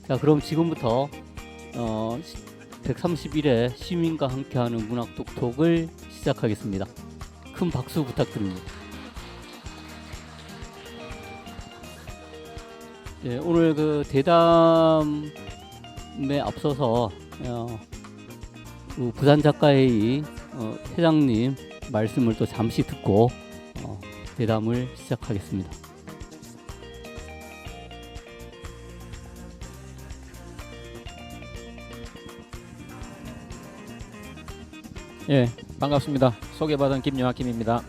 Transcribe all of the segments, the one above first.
자, 그럼 지금부터 131회 시민과 함께하는 문학 톡톡을 시작하겠습니다. 큰 박수 부탁드립니다. 예, 오늘 그 대담에 앞서서 그 부산 작가회의 회장님 말씀을 또 잠시 듣고 대담을 시작하겠습니다. 예, 반갑습니다. 소개받은 김영학김입니다.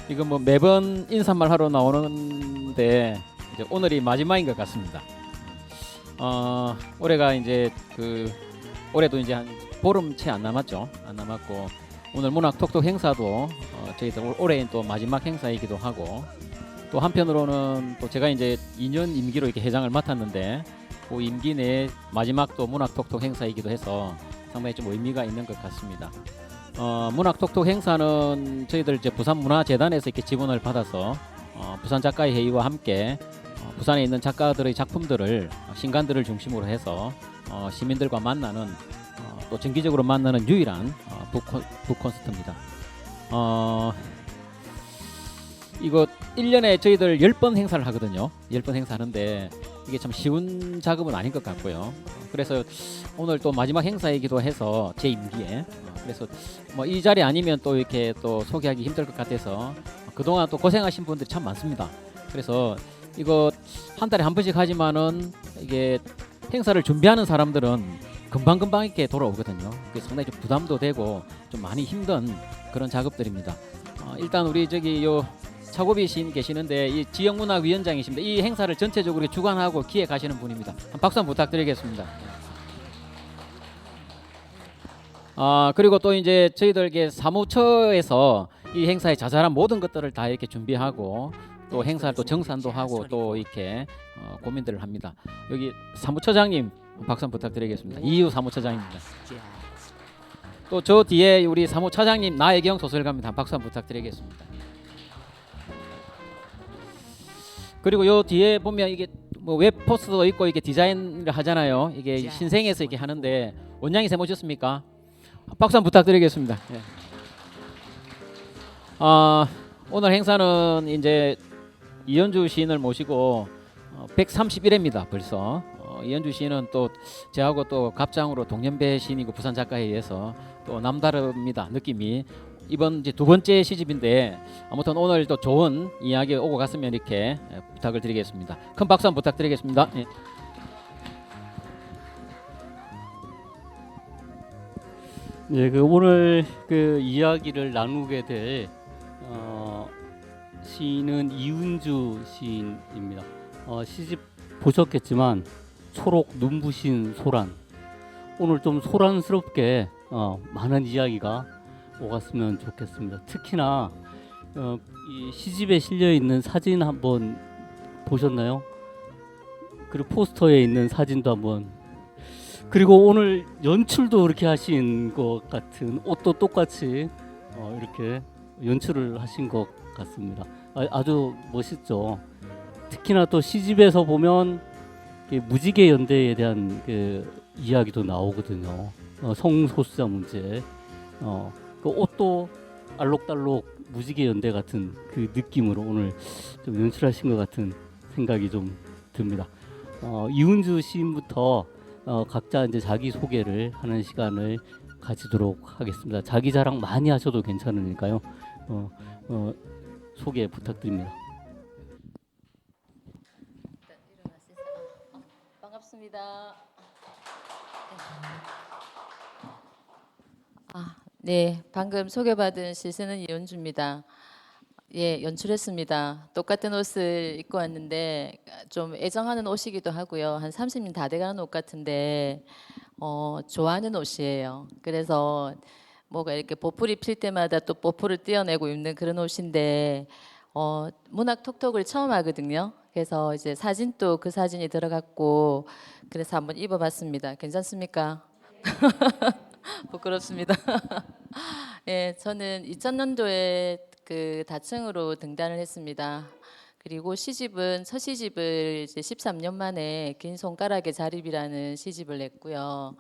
이거 뭐 매번 인사말 하러 나오는데 이제 오늘이 마지막인 것 같습니다. 올해가 이제 올해도 이제 한 보름 채 안 남았죠. 안 남았고 오늘 문학 톡톡 행사도 저희들 올해인 또 마지막 행사이기도 하고 또 한편으로는 또 제가 이제 2년 임기로 이렇게 회장을 맡았는데 그 임기 내 마지막 또 문학 톡톡 행사이기도 해서 상당히 좀 의미가 있는 것 같습니다. 문학 톡톡 행사는 저희들 이제 부산문화재단에서 이렇게 지원을 받아서 부산 작가의 회의와 함께 부산에 있는 작가들의 작품들을 신간들을 중심으로 해서 시민들과 만나는 또 정기적으로 만나는 유일한 북 콘서트입니다. 이거 1년에 저희들 10번 행사를 하거든요. 10번 행사하는데 이게 참 쉬운 작업은 아닌 것 같고요. 그래서 오늘 또 마지막 행사이기도 해서 제 임기에 그래서 뭐 이 자리 아니면 또 이렇게 또 소개하기 힘들 것 같아서 그동안 또 고생하신 분들이 참 많습니다. 그래서 이거 한 달에 한 번씩 하지만은 이게 행사를 준비하는 사람들은 금방금방 이렇게 돌아오거든요. 그래서 상당히 좀 부담도 되고 좀 많이 힘든 그런 작업들입니다. 일단 우리 저기 요 차고비 시인 계시는데 이 지역문화위원장이십니다. 이 행사를 전체적으로 주관하고 기획하시는 분입니다. 박수 한번 부탁드리겠습니다. 그리고 또 이제 저희들 사무처에서 이 행사에 자잘한 모든 것들을 다 이렇게 준비하고 또 행사를 또 정산도 하고 또 이렇게 고민들을 합니다. 여기 사무처장님 박수 한번 부탁드리겠습니다. 이유 사무처장입니다. 또 저 뒤에 우리 사무차장님 나혜경 소설가입니다. 박수 한번 부탁드리겠습니다. 그리고 요 뒤에 보면 이게 뭐 웹 포스터도 있고 이게 디자인을 하잖아요. 이게 신생에서 이렇게 하는데 원장이 세 모셨습니까? 박수 한번 부탁드리겠습니다. 네. 오늘 행사는 이제 이현주 시인을 모시고 131회입니다. 벌써 이현주 시인은 또 저하고 또 갑장으로 동년배 시인이고 부산 작가회의에서 또 남다릅니다. 느낌이 이번 이제 두 번째 시집인데 아무튼 오늘 또 좋은 이야기 오고 갔으면 이렇게 부탁을 드리겠습니다. 큰 박수 한번 부탁드리겠습니다. 예. 네, 그 오늘 그 이야기를 나누게 될 시인은 이은주 시인입니다. 시집 보셨겠지만 초록 눈부신 소란. 오늘 좀 소란스럽게 많은 이야기가 오갔으면 좋겠습니다. 특히나 이 시집에 실려 있는 사진 한번 보셨나요? 그리고 포스터에 있는 사진도 한번. 그리고 오늘 연출도 그렇게 하신 것 같은 옷도 똑같이 이렇게 연출을 하신 것 같습니다. 아주 멋있죠. 특히나 또 시집에서 보면 무지개 연대에 대한 그 이야기도 나오거든요. 성소수자 문제. 그 옷도 알록달록 무지개 연대 같은 그 느낌으로 오늘 좀 연출하신 것 같은 생각이 좀 듭니다. 이은주 시인부터 각자 이제 자기 소개를 하는 시간을 가지도록 하겠습니다. 자기 자랑 많이 하셔도 괜찮으니까요. 소개 부탁드립니다. 반갑습니다. 네, 방금 소개받은 시스는 이은주입니다. 예, 연출했습니다. 똑같은 옷을 입고 왔는데 좀 애정하는 옷이기도 하고요. 한 30년 다 돼가는 옷 같은데 좋아하는 옷이에요. 그래서 뭐가 이렇게 보풀이 필 때마다 또 보풀을 띄어내고 입는 그런 옷인데 문학 톡톡을 처음 하거든요. 그래서 이제 사진도 그 사진이 들어갔고 그래서 한번 입어봤습니다. 괜찮습니까? 부끄럽습니다. 예, 저는 2000년도에 그 다층으로 등단을 했습니다. 그리고 시집은 첫 시집을 이제 13년 만에 긴 손가락의 자립이라는 시집을 냈고요.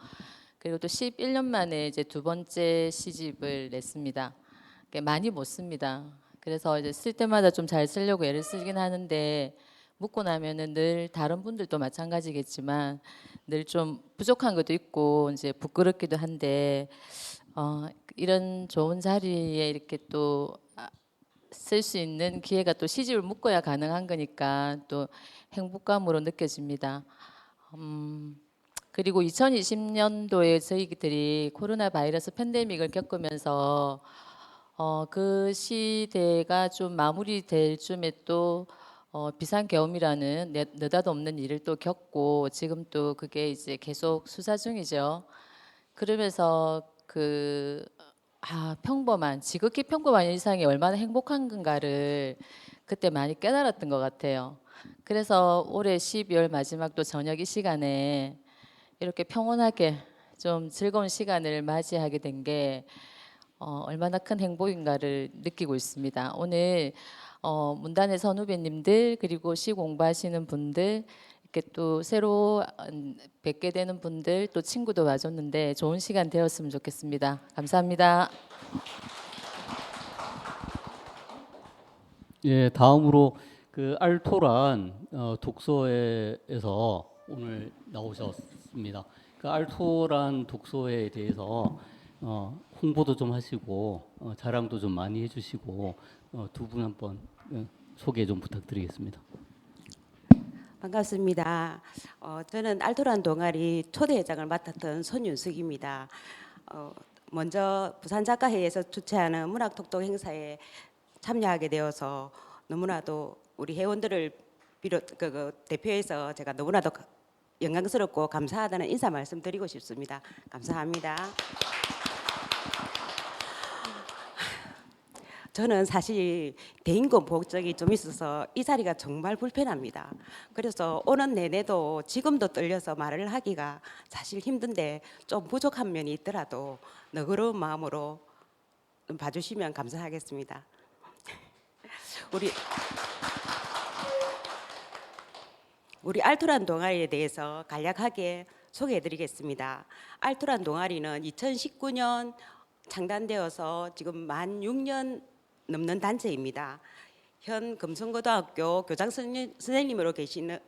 그리고 또 11년 만에 이제 두 번째 시집을 냈습니다. 많이 못 씁니다. 그래서 이제 쓸 때마다 좀 잘 쓰려고 애를 쓰긴 하는데 묻고 나면은 늘 다른 분들도 마찬가지겠지만 늘 좀 부족한 것도 있고 이제 부끄럽기도 한데 이런 좋은 자리에 이렇게 또 쓸 수 있는 기회가 또 시집을 묶어야 가능한 거니까 또 행복감으로 느껴집니다. 그리고 2020년도에 저희들이 코로나 바이러스 팬데믹을 겪으면서 그 시대가 좀 마무리될 쯤에 또 비상계엄이라는 느닷없는 일을 또 겪고 지금 또 그게 이제 계속 수사 중이죠. 그러면서 지극히 평범한 일상이 얼마나 행복한 건가를 그때 많이 깨달았던 것 같아요. 그래서 올해 12월 마지막 또 저녁 이 시간에 이렇게 평온하게 좀 즐거운 시간을 맞이하게 된 게 얼마나 큰 행복인가를 느끼고 있습니다. 오늘 문단의 선후배님들 그리고 시 공부하시는 분들 이렇게 또 새로 뵙게 되는 분들 또 친구도 와줬는데 좋은 시간 되었으면 좋겠습니다. 감사합니다. 예, 다음으로 그 알토란 독서회에서 오늘 나오셨습니다. 그 알토란 독서회에 대해서 홍보도 좀 하시고 자랑도 좀 많이 해주시고 두 분 한번 소개 좀 부탁드리겠습니다. 반갑습니다. 저는 알토란 동아리 초대회장을 맡았던 손윤숙입니다. 먼저 부산작가회에서 주최하는 문학독도 행사에 참여하게 되어서 너무나도 우리 회원들을 대표해서 제가 너무나도 영광스럽고 감사하다는 인사 말씀드리고 싶습니다. 감사합니다. 저는 사실 대인권 보호적이 좀 있어서 이 자리가 정말 불편합니다. 그래서 오는 내내도 지금도 떨려서 말을 하기가 사실 힘든데 좀 부족한 면이 있더라도 너그러운 마음으로 좀 봐주시면 감사하겠습니다. 우리 알토란 동아리에 대해서 간략하게 소개해드리겠습니다. 알토란 동아리는 2019년 창단되어서 지금 만 6년 넘는 단체입니다. 현 금성고등학교 교장 선생님으로 계시는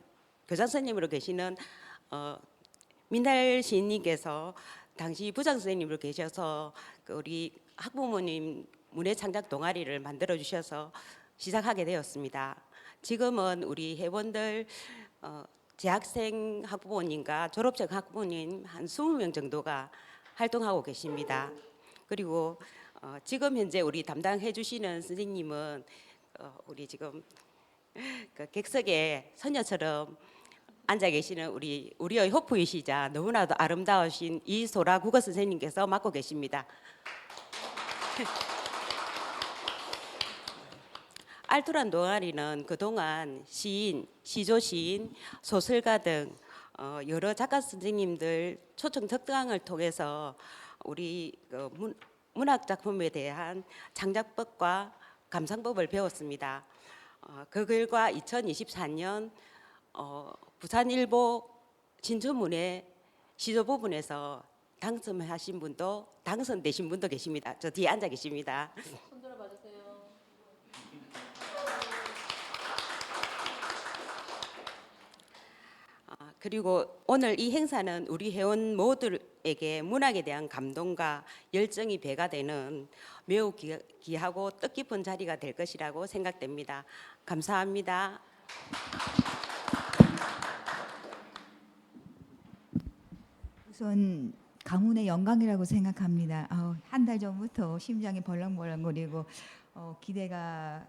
민달 시인님께서 당시 부장 선생님으로 계셔서 우리 학부모님 문예창작 동아리를 만들어 주셔서 시작하게 되었습니다. 지금은 우리 회원들 재학생 학부모님과 졸업생 학부모님 한 20명 정도가 활동하고 계십니다. 그리고 지금 현재 우리 담당해 주시는 선생님은 우리 지금 그 객석에 선녀처럼 앉아 계시는 우리의 호프이시자 너무나도 아름다우신 이소라 국어 선생님께서 맡고 계십니다. 알토란 동아리는 그동안 시인, 시조시인, 소설가 등 여러 작가 선생님들 초청 특강을 통해서 우리 문학 작품에 대한 창작법과 감상법을 배웠습니다. 그 결과 2024년 부산일보 진주문예 시조 부분에서 당선되신 분도 계십니다. 저 뒤에 앉아 계십니다. 손 들어봐 주세요. 그리고 오늘 이 행사는 우리 회원 모두에게 문학에 대한 감동과 열정이 배가 되는 매우 귀하고 뜻깊은 자리가 될 것이라고 생각됩니다. 감사합니다. 우선 가문의 영광이라고 생각합니다. 한 달 전부터 심장이 벌렁벌렁거리고 기대가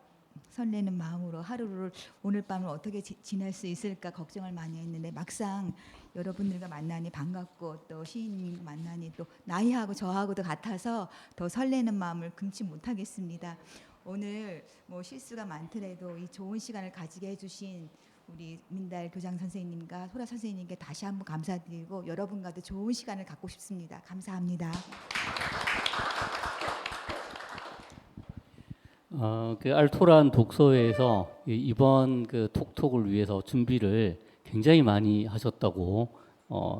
설레는 마음으로 하루를 오늘 밤을 어떻게 지낼 수 있을까 걱정을 많이 했는데 막상 여러분들과 만나니 반갑고 또 시인님 만나니 또 나이하고 저하고도 같아서 더 설레는 마음을 금치 못하겠습니다. 오늘 뭐 실수가 많더라도 이 좋은 시간을 가지게 해주신 우리 민달 교장 선생님과 소라 선생님께 다시 한번 감사드리고 여러분과도 좋은 시간을 갖고 싶습니다. 감사합니다. 그 알토란 독서회에서 이번 그 톡톡을 위해서 준비를 굉장히 많이 하셨다고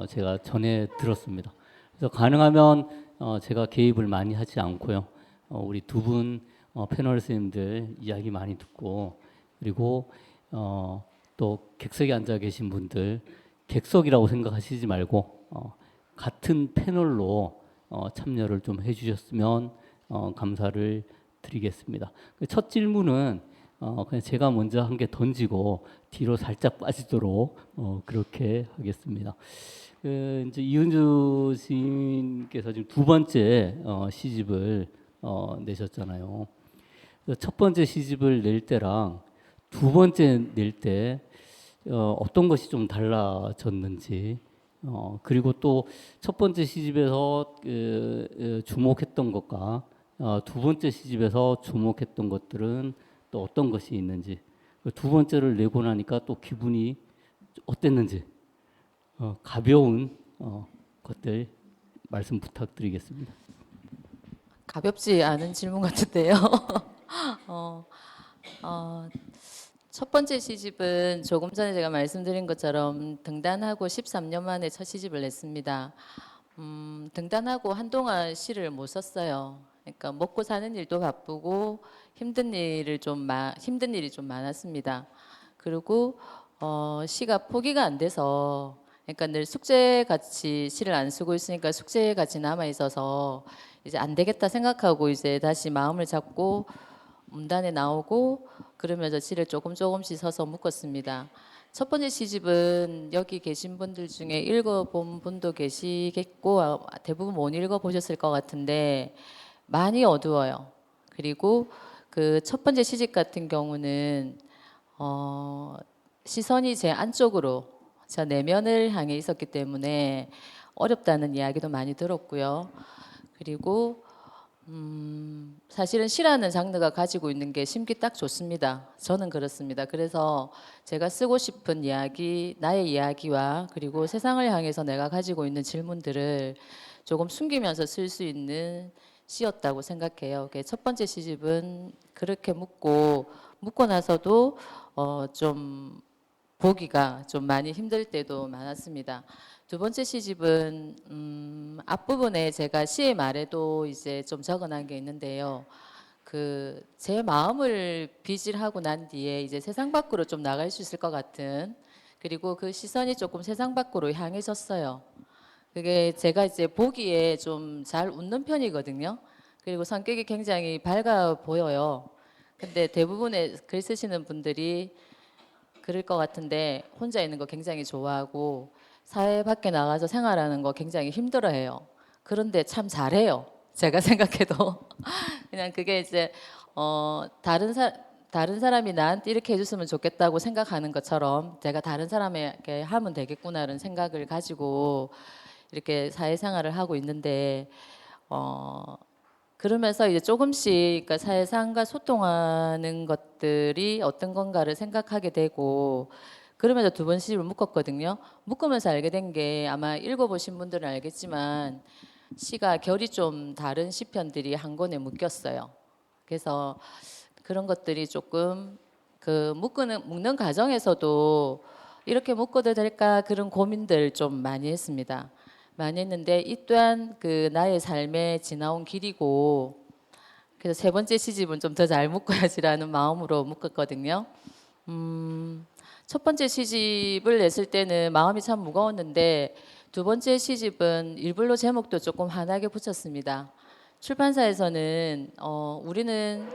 제가 전해 들었습니다. 그래서 가능하면 제가 개입을 많이 하지 않고요. 우리 두 분 패널 선생님들 이야기 많이 듣고 그리고 또 객석에 앉아 계신 분들 객석이라고 생각하시지 말고 같은 패널로 참여를 좀 해주셨으면 감사를 드리겠습니다. 첫 질문은 그냥 제가 먼저 한 개 던지고 뒤로 살짝 빠지도록 그렇게 하겠습니다. 이제 이은주 시인께서 지금 두 번째 시집을 내셨잖아요. 첫 번째 시집을 낼 때랑 두 번째 낼 때 어떤 것이 좀 달라졌는지 그리고 또 첫 번째 시집에서 주목했던 것과 두 번째 시집에서 주목했던 것들은 또 어떤 것이 있는지 두 번째를 내고 나니까 또 기분이 어땠는지 가벼운 것들 말씀 부탁드리겠습니다. 가볍지 않은 질문 같은데요. 어, 어, 첫 번째 시집은 조금 전에 제가 말씀드린 것처럼 등단하고 13년 만에 첫 시집을 냈습니다. 등단하고 한동안 시를 못 썼어요. 그러니까 먹고 사는 일도 바쁘고 힘든 일이 좀 많았습니다. 그리고 시가 포기가 안 돼서 그러니까 늘 숙제 같이 시를 안 쓰고 있으니까 숙제 같이 남아 있어서 이제 안 되겠다 생각하고 이제 다시 마음을 잡고 문단에 나오고 그러면서 시를 조금씩 서서 묶었습니다. 첫 번째 시집은 여기 계신 분들 중에 읽어본 분도 계시겠고 대부분 못 읽어보셨을 것 같은데 많이 어두워요. 그리고 그 첫 번째 시집 같은 경우는 시선이 제 안쪽으로 제 내면을 향해 있었기 때문에 어렵다는 이야기도 많이 들었고요. 그리고 사실은 시라는 장르가 가지고 있는 게 심기 딱 좋습니다. 저는 그렇습니다. 그래서 제가 쓰고 싶은 이야기, 나의 이야기와 그리고 세상을 향해서 내가 가지고 있는 질문들을 조금 숨기면서 쓸 수 있는 시였다고 생각해요. 첫 번째 시집은 그렇게 묶고 나서도 좀 보기가 좀 많이 힘들 때도 많았습니다. 두 번째 시집은 앞부분에 제가 시의 말에도 이제 좀 적어놓은 게 있는데요. 그 제 마음을 빗질하고 난 뒤에 이제 세상 밖으로 좀 나갈 수 있을 것 같은 그리고 그 시선이 조금 세상 밖으로 향해졌어요. 그게 제가 이제 보기에 좀 잘 웃는 편이거든요. 그리고 성격이 굉장히 밝아 보여요. 근데 대부분의 글 쓰시는 분들이 그럴 것 같은데 혼자 있는 거 굉장히 좋아하고 사회 밖에 나가서 생활하는 거 굉장히 힘들어해요. 그런데 참 잘해요. 제가 생각해도 그냥 그게 이제 다른 사람이 나한테 이렇게 해줬으면 좋겠다고 생각하는 것처럼 제가 다른 사람에게 하면 되겠구나라는 생각을 가지고 이렇게 사회생활을 하고 있는데 그러면서 이제 조금씩 그러니까 사회상과 소통하는 것들이 어떤 건가를 생각하게 되고 그러면서 두 번 시집을 묶었거든요. 묶으면서 알게 된 게 아마 읽어보신 분들은 알겠지만 시가 결이 좀 다른 시편들이 한 권에 묶였어요. 그래서 그런 것들이 조금 그 묶는 과정에서도 이렇게 묶어도 될까 그런 고민들 좀 많이 했습니다. 많이 했는데 이 또한 그 나의 삶에 지나온 길이고 그래서 세 번째 시집은 좀 더 잘 묶어야지라는 마음으로 묶었거든요. 첫 번째 시집을 냈을 때는 마음이 참 무거웠는데 두 번째 시집은 일부러 제목도 조금 환하게 붙였습니다. 출판사에서는 우리는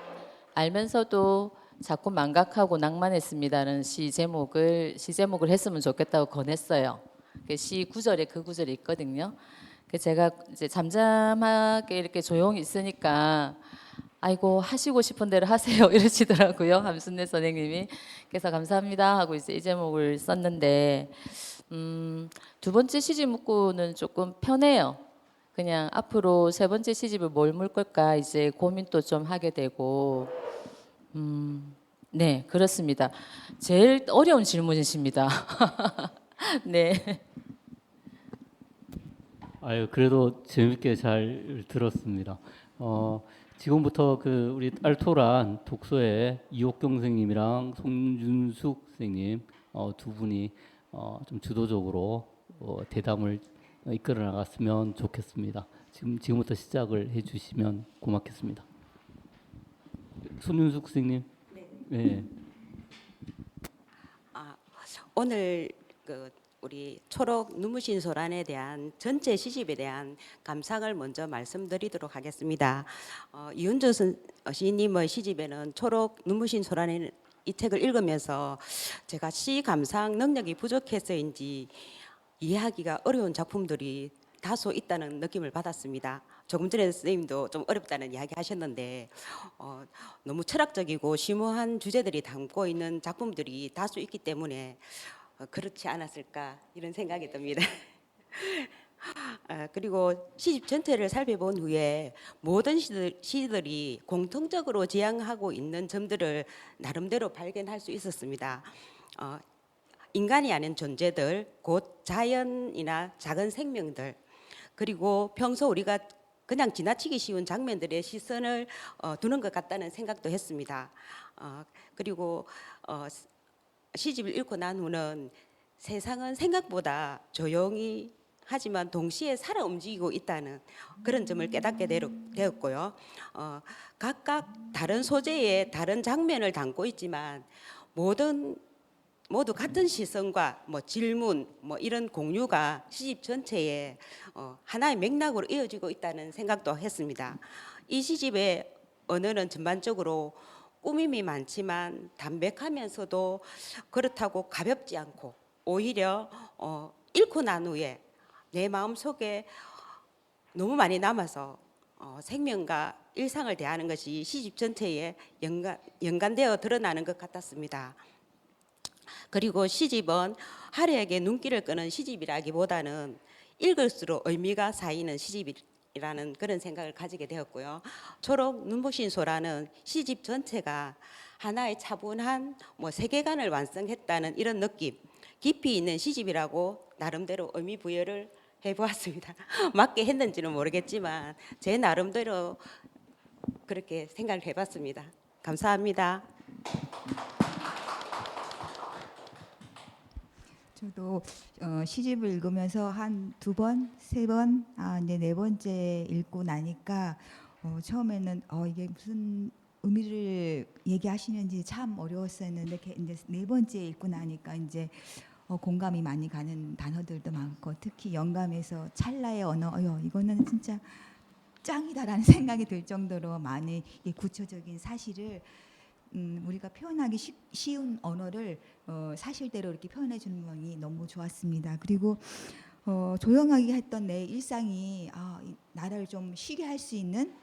알면서도 자꾸 망각하고 낭만했습니다라는 시 제목을 했으면 좋겠다고 권했어요. 시 구절에 그 구절이 있거든요. 제가 이제 잠잠하게 이렇게 조용히 있으니까 아이고 하시고 싶은 대로 하세요 이러시더라고요. 함순례 선생님이. 그래서 감사합니다 하고 이제 이 제목을 썼는데 두 번째 시집 묶고는 조금 편해요. 그냥 앞으로 세 번째 시집을 뭘 묶을까 이제 고민도 좀 하게 되고 네 그렇습니다. 제일 어려운 질문이십니다. 네. 아유 그래도 재밌게 잘 들었습니다. 지금부터 그 우리 알토란 독서의 이옥경 선생님이랑 송윤숙 선생님 두 분이 좀 주도적으로 대담을 이끌어 나갔으면 좋겠습니다. 지금부터 시작을 해주시면 고맙겠습니다. 손윤숙 선생님. 네. 오늘 그 우리 초록 눈부신 소란에 대한 전체 시집에 대한 감상을 먼저 말씀드리도록 하겠습니다. 이은주 시인님의 시집에는 초록 눈부신 소란에 이 책을 읽으면서 제가 시 감상 능력이 부족해서인지 이해하기가 어려운 작품들이 다소 있다는 느낌을 받았습니다. 조금 전에 선생님도 좀 어렵다는 이야기 하셨는데 너무 철학적이고 심오한 주제들이 담고 있는 작품들이 다수 있기 때문에 그렇지 않았을까 이런 생각이 듭니다. 그리고 시집 전체를 살펴본 후에 모든 시들이 공통적으로 지향하고 있는 점들을 나름대로 발견할 수 있었습니다. 인간이 아닌 존재들, 곧 자연이나 작은 생명들, 그리고 평소 우리가 그냥 지나치기 쉬운 장면들의 시선을 두는 것 같다는 생각도 했습니다. 그리고 시집을 읽고 난 후는 세상은 생각보다 조용히 하지만 동시에 살아 움직이고 있다는 그런 점을 깨닫게 되었고요. 각각 다른 소재의 다른 장면을 담고 있지만 모두 같은 시선과 질문 이런 공유가 시집 전체에 하나의 맥락으로 이어지고 있다는 생각도 했습니다. 이 시집의 언어는 전반적으로 꾸밈이 많지만 담백하면서도 그렇다고 가볍지 않고 오히려 읽고 난 후에 내 마음속에 너무 많이 남아서 생명과 일상을 대하는 것이 시집 전체에 연관되어 드러나는 것 같았습니다. 그리고 시집은 하루에게 눈길을 끄는 시집이라기보다는 읽을수록 의미가 쌓이는 시집이라는 그런 생각을 가지게 되었고요. 초록 눈부신 소라는 시집 전체가 하나의 차분한 세계관을 완성했다는 이런 느낌, 깊이 있는 시집이라고 나름대로 의미 부여를 해보았습니다. 맞게 했는지는 모르겠지만 제 나름대로 그렇게 생각을 해봤습니다. 감사합니다. 저도 시집을 읽으면서 한 두 번, 세 번, 이제 네 번째 읽고 나니까 처음에는 이게 무슨 의미를 얘기하시는지 참 어려웠었는데 이제 네 번째 읽고 나니까 이제 공감이 많이 가는 단어들도 많고 특히 영감에서 찰나의 언어, 이거는 진짜 짱이다라는 생각이 들 정도로 많이 구체적인 사실을 우리가 표현하기 쉬운 언어를 사실대로 이렇게 표현해 주는 것이 너무 좋았습니다. 그리고 조용하게 했던 내 일상이 나를 좀 쉬게 할 수 있는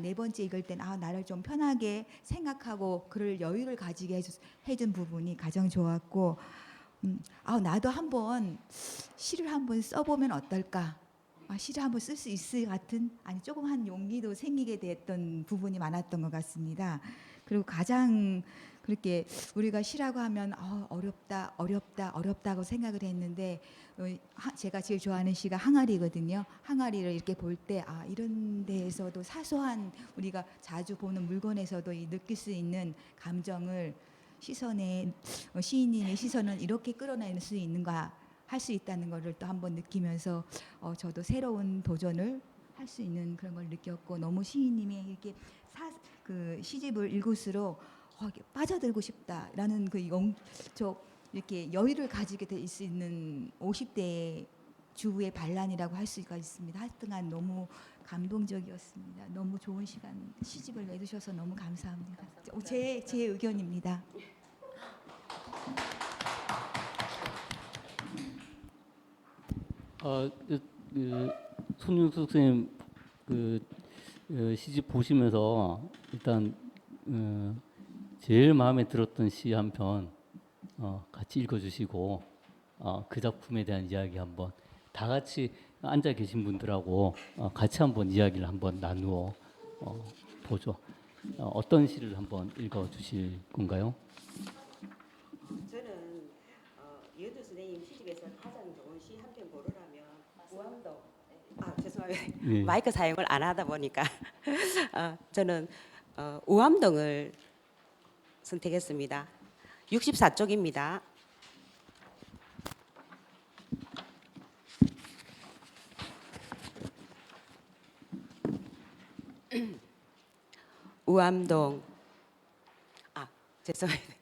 네 번째 읽을 땐 나를 좀 편하게 생각하고 그럴 여유를 가지게 해준 부분이 가장 좋았고 나도 한번 시를 한번 써보면 어떨까? 시를 한번 쓸 수 있을 같은 조그만 용기도 생기게 됐던 부분이 많았던 것 같습니다. 그리고 가장 그렇게 우리가 시라고 하면 어렵다고 생각을 했는데 제가 제일 좋아하는 시가 항아리거든요. 항아리를 이렇게 볼 때 이런 데에서도 사소한 우리가 자주 보는 물건에서도 느낄 수 있는 감정을 시인님의 시선은 이렇게 끌어낼 수 있는가 할 수 있다는 것을 또 한번 느끼면서 저도 새로운 도전을 할 수 있는 그런 걸 느꼈고 너무 시인님의 이렇게 그 시집을 읽을수록 이렇게 빠져들고 싶다라는 이렇게 여유를 가지게 될 수 있는 50대 주부의 반란이라고 할 수가 있습니다. 하여튼간 너무 감동적이었습니다. 너무 좋은 시집을 내주셔서 너무 감사합니다. 제 의견입니다. 손윤숙 선생님 시집 보시면서 일단 제일 마음에 들었던 시 한 편 같이 읽어주시고 그 작품에 대한 이야기 한번 다 같이 앉아 계신 분들하고 같이 한번 이야기를 한번 나누어 보죠. 어떤 시를 한번 읽어주실 건가요? 저는 이은주 선생님 시집에서 가장 좋은 시 한 편 고르라면 무왕도 죄송합니다. 예. 마이크 사용을 안 하다 보니까 저는 우암동을 선택했습니다. 64쪽입니다. 우암동. 죄송합니다.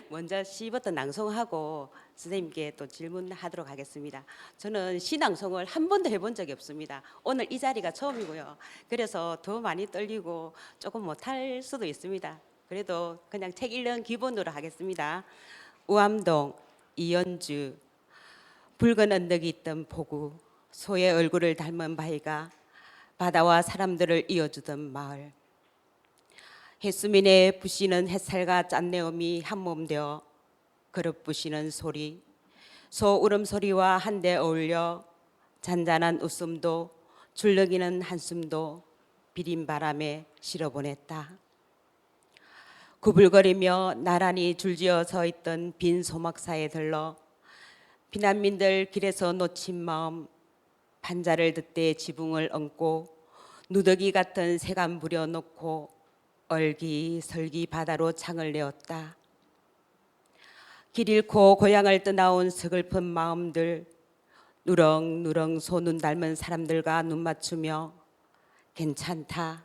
먼저 시부터 낭송하고 선생님께 또 질문하도록 하겠습니다. 저는 시 낭송을 한 번도 해본 적이 없습니다. 오늘 이 자리가 처음이고요. 그래서 더 많이 떨리고 조금 못할 수도 있습니다. 그래도 그냥 책 읽는 기본으로 하겠습니다. 우암동 이연주. 붉은 언덕이 있던 포구, 소의 얼굴을 닮은 바위가 바다와 사람들을 이어주던 마을. 해수민의 부시는 햇살과 짠내음이 한몸 되어 그릇 부시는 소리, 소 울음소리와 한데 어울려 잔잔한 웃음도 줄넘기는 한숨도 비린 바람에 실어보냈다. 구불거리며 나란히 줄지어 서 있던 빈 소막사에 들러 피난민들 길에서 놓친 마음, 판자를 듣되 지붕을 얹고 누더기 같은 새감 부려놓고 얼기설기 바다로 창을 내었다. 길 잃고 고향을 떠나온 서글픈 마음들, 누렁누렁 소눈 닮은 사람들과 눈 맞추며 괜찮다,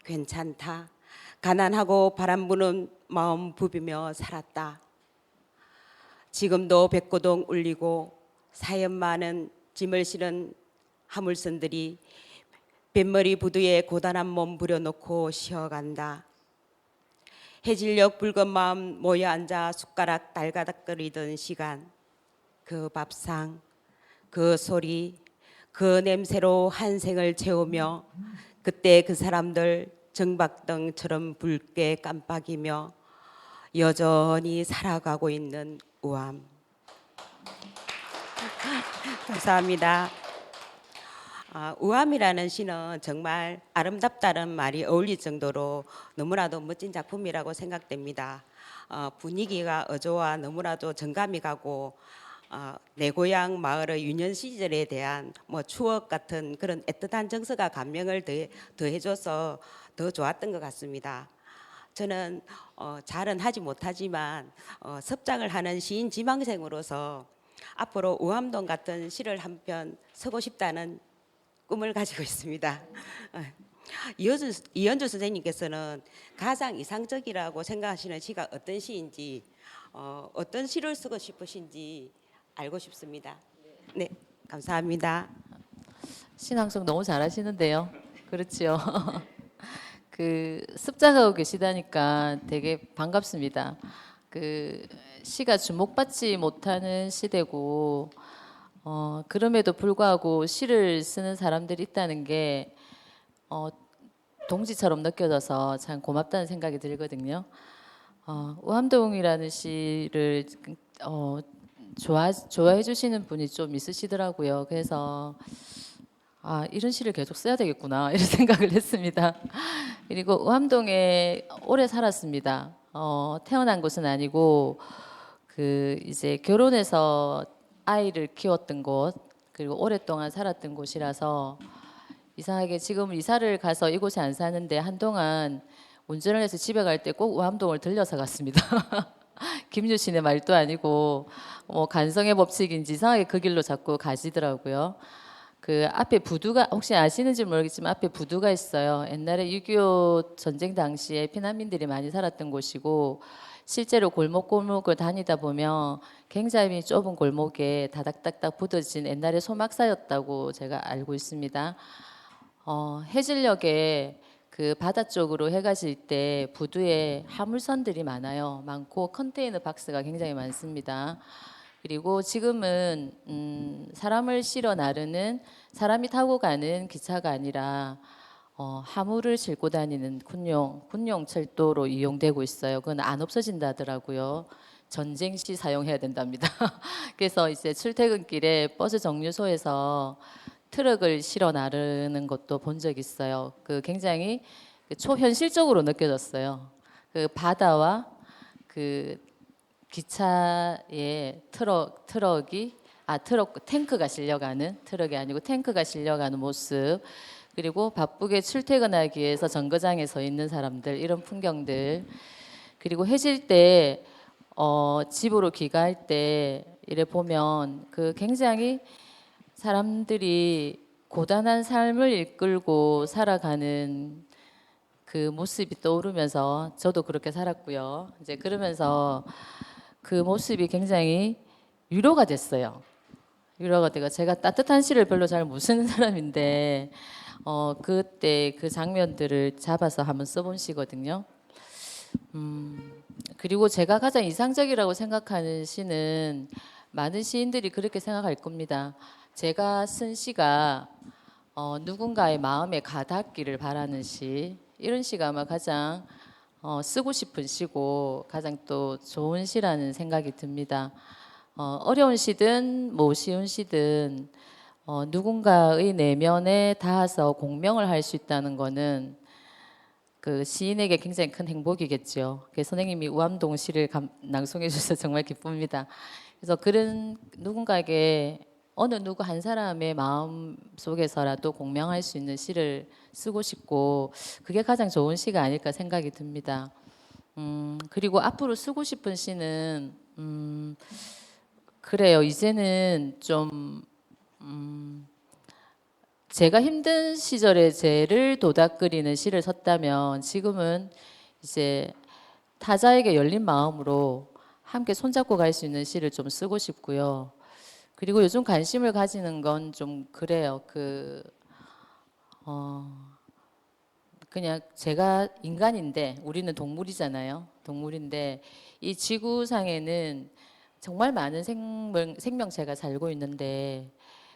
괜찮다, 가난하고 바람 부는 마음 부비며 살았다. 지금도 백고동 울리고 사연 많은 짐을 실은 하물선들이 뱃머리 부두에 고단한 몸 부려놓고 쉬어간다. 해질녘 붉은 마음 모여 앉아 숟가락 달가닥거리던 시간, 그 밥상, 그 소리, 그 냄새로 한 생을 채우며 그때 그 사람들 정박등처럼 붉게 깜빡이며 여전히 살아가고 있는 우암. 감사합니다. 우암이라는 시는 정말 아름답다는 말이 어울릴 정도로 너무나도 멋진 작품이라고 생각됩니다. 분위기가 어조와 너무나도 정감이 가고 내 고향 마을의 유년 시절에 대한 추억 같은 그런 애틋한 정서가 감명을 더해줘서 더 좋았던 것 같습니다. 저는 잘은 하지 못하지만 섭작을 하는 시인 지망생으로서 앞으로 우암동 같은 시를 한 편 쓰고 싶다는 꿈을 가지고 있습니다. 이연주 선생님께서는 가장 이상적이라고 생각하시는 시가 어떤 시인지, 어떤 시를 쓰고 싶으신지 알고 싶습니다. 네, 감사합니다. 신앙송 너무 잘하시는데요. 그렇지요. 그 습작하고 계시다니까 되게 반갑습니다. 그 시가 주목받지 못하는 시대고 그럼에도 불구하고 시를 쓰는 사람들이 있다는 게 동지처럼 느껴져서 참 고맙다는 생각이 들거든요. 우암동이라는 시를 좋아해 주시는 분이 좀 있으시더라고요. 그래서 이런 시를 계속 써야 되겠구나 이런 생각을 했습니다. 그리고 우암동에 오래 살았습니다. 태어난 곳은 아니고 그 이제 결혼해서 아이를 키웠던 곳 그리고 오랫동안 살았던 곳이라서 이상하게 지금 이사를 가서 이곳에 안 사는데 한동안 운전을 해서 집에 갈 때 꼭 우암동을 들려서 갔습니다. 김유신의 말도 아니고 간성의 법칙인지 이상하게 그 길로 자꾸 가시더라고요. 그 앞에 부두가 혹시 아시는지 모르겠지만 앞에 부두가 있어요. 옛날에 6.25 전쟁 당시에 피난민들이 많이 살았던 곳이고 실제로 골목골목을 다니다 보면 굉장히 좁은 골목에 다닥닥닥 붙어진 옛날에 소막사였다고 제가 알고 있습니다. 해질녘에 그 바다 쪽으로 해가 질 때 부두에 화물선들이 많고 컨테이너 박스가 굉장히 많습니다. 그리고 지금은 사람을 실어 나르는 사람이 타고 가는 기차가 아니라 화물을 싣고 다니는 군용 철도로 이용되고 있어요. 그건 안 없어진다더라고요. 전쟁 시 사용해야 된답니다. 그래서 이제 출퇴근길에 버스 정류소에서 트럭을 실어 나르는 것도 본 적 있어요. 그 굉장히 초현실적으로 느껴졌어요. 그 바다와 그 기차의 트럭이 탱크가 실려가는, 트럭이 아니고 탱크가 실려가는 모습, 그리고 바쁘게 출퇴근하기 위해서 정거장에 서 있는 사람들, 이런 풍경들, 그리고 해질 때 집으로 귀가할 때 이래 보면 그 굉장히 사람들이 고단한 삶을 이끌고 살아가는 그 모습이 떠오르면서 저도 그렇게 살았고요. 이제 그러면서 그 모습이 굉장히 위로가 됐어요. 위로가 되고, 제가 따뜻한 시를 별로 잘 못 쓰는 사람인데 그때 그 장면들을 잡아서 한번 써본 시거든요. 그리고 제가 가장 이상적이라고 생각하는 시는 많은 시인들이 그렇게 생각할 겁니다. 제가 쓴 시가 누군가의 마음에 가닿기를 바라는 시, 이런 시가 아마 가장 쓰고 싶은 시고 가장 또 좋은 시라는 생각이 듭니다. 어려운 시든 뭐 쉬운 시든 누군가의 내면에 닿아서 공명을 할 수 있다는 거는 그 시인에게 굉장히 큰 행복이겠죠. 그래서 선생님이 우암동 시를 낭송해 주셔서 정말 기쁩니다. 그래서 그런 누군가에게 어느 누구 한 사람의 마음 속에서라도 공명할 수 있는 시를 쓰고 싶고, 그게 가장 좋은 시가 아닐까 생각이 듭니다. 그리고 앞으로 쓰고 싶은 시는 그래요. 이제는 좀 제가 힘든 시절에 제를 도닥거리는 시를 썼다면, 지금은 이제 타자에게 열린 마음으로 함께 손잡고 갈 수 있는 시를 좀 쓰고 싶고요. 그리고 요즘 관심을 가지는 건 좀 그래요. 그냥 제가 인간인데 우리는 동물이잖아요. 동물인데 이 지구상에는 정말 많은 생명체가 살고 있는데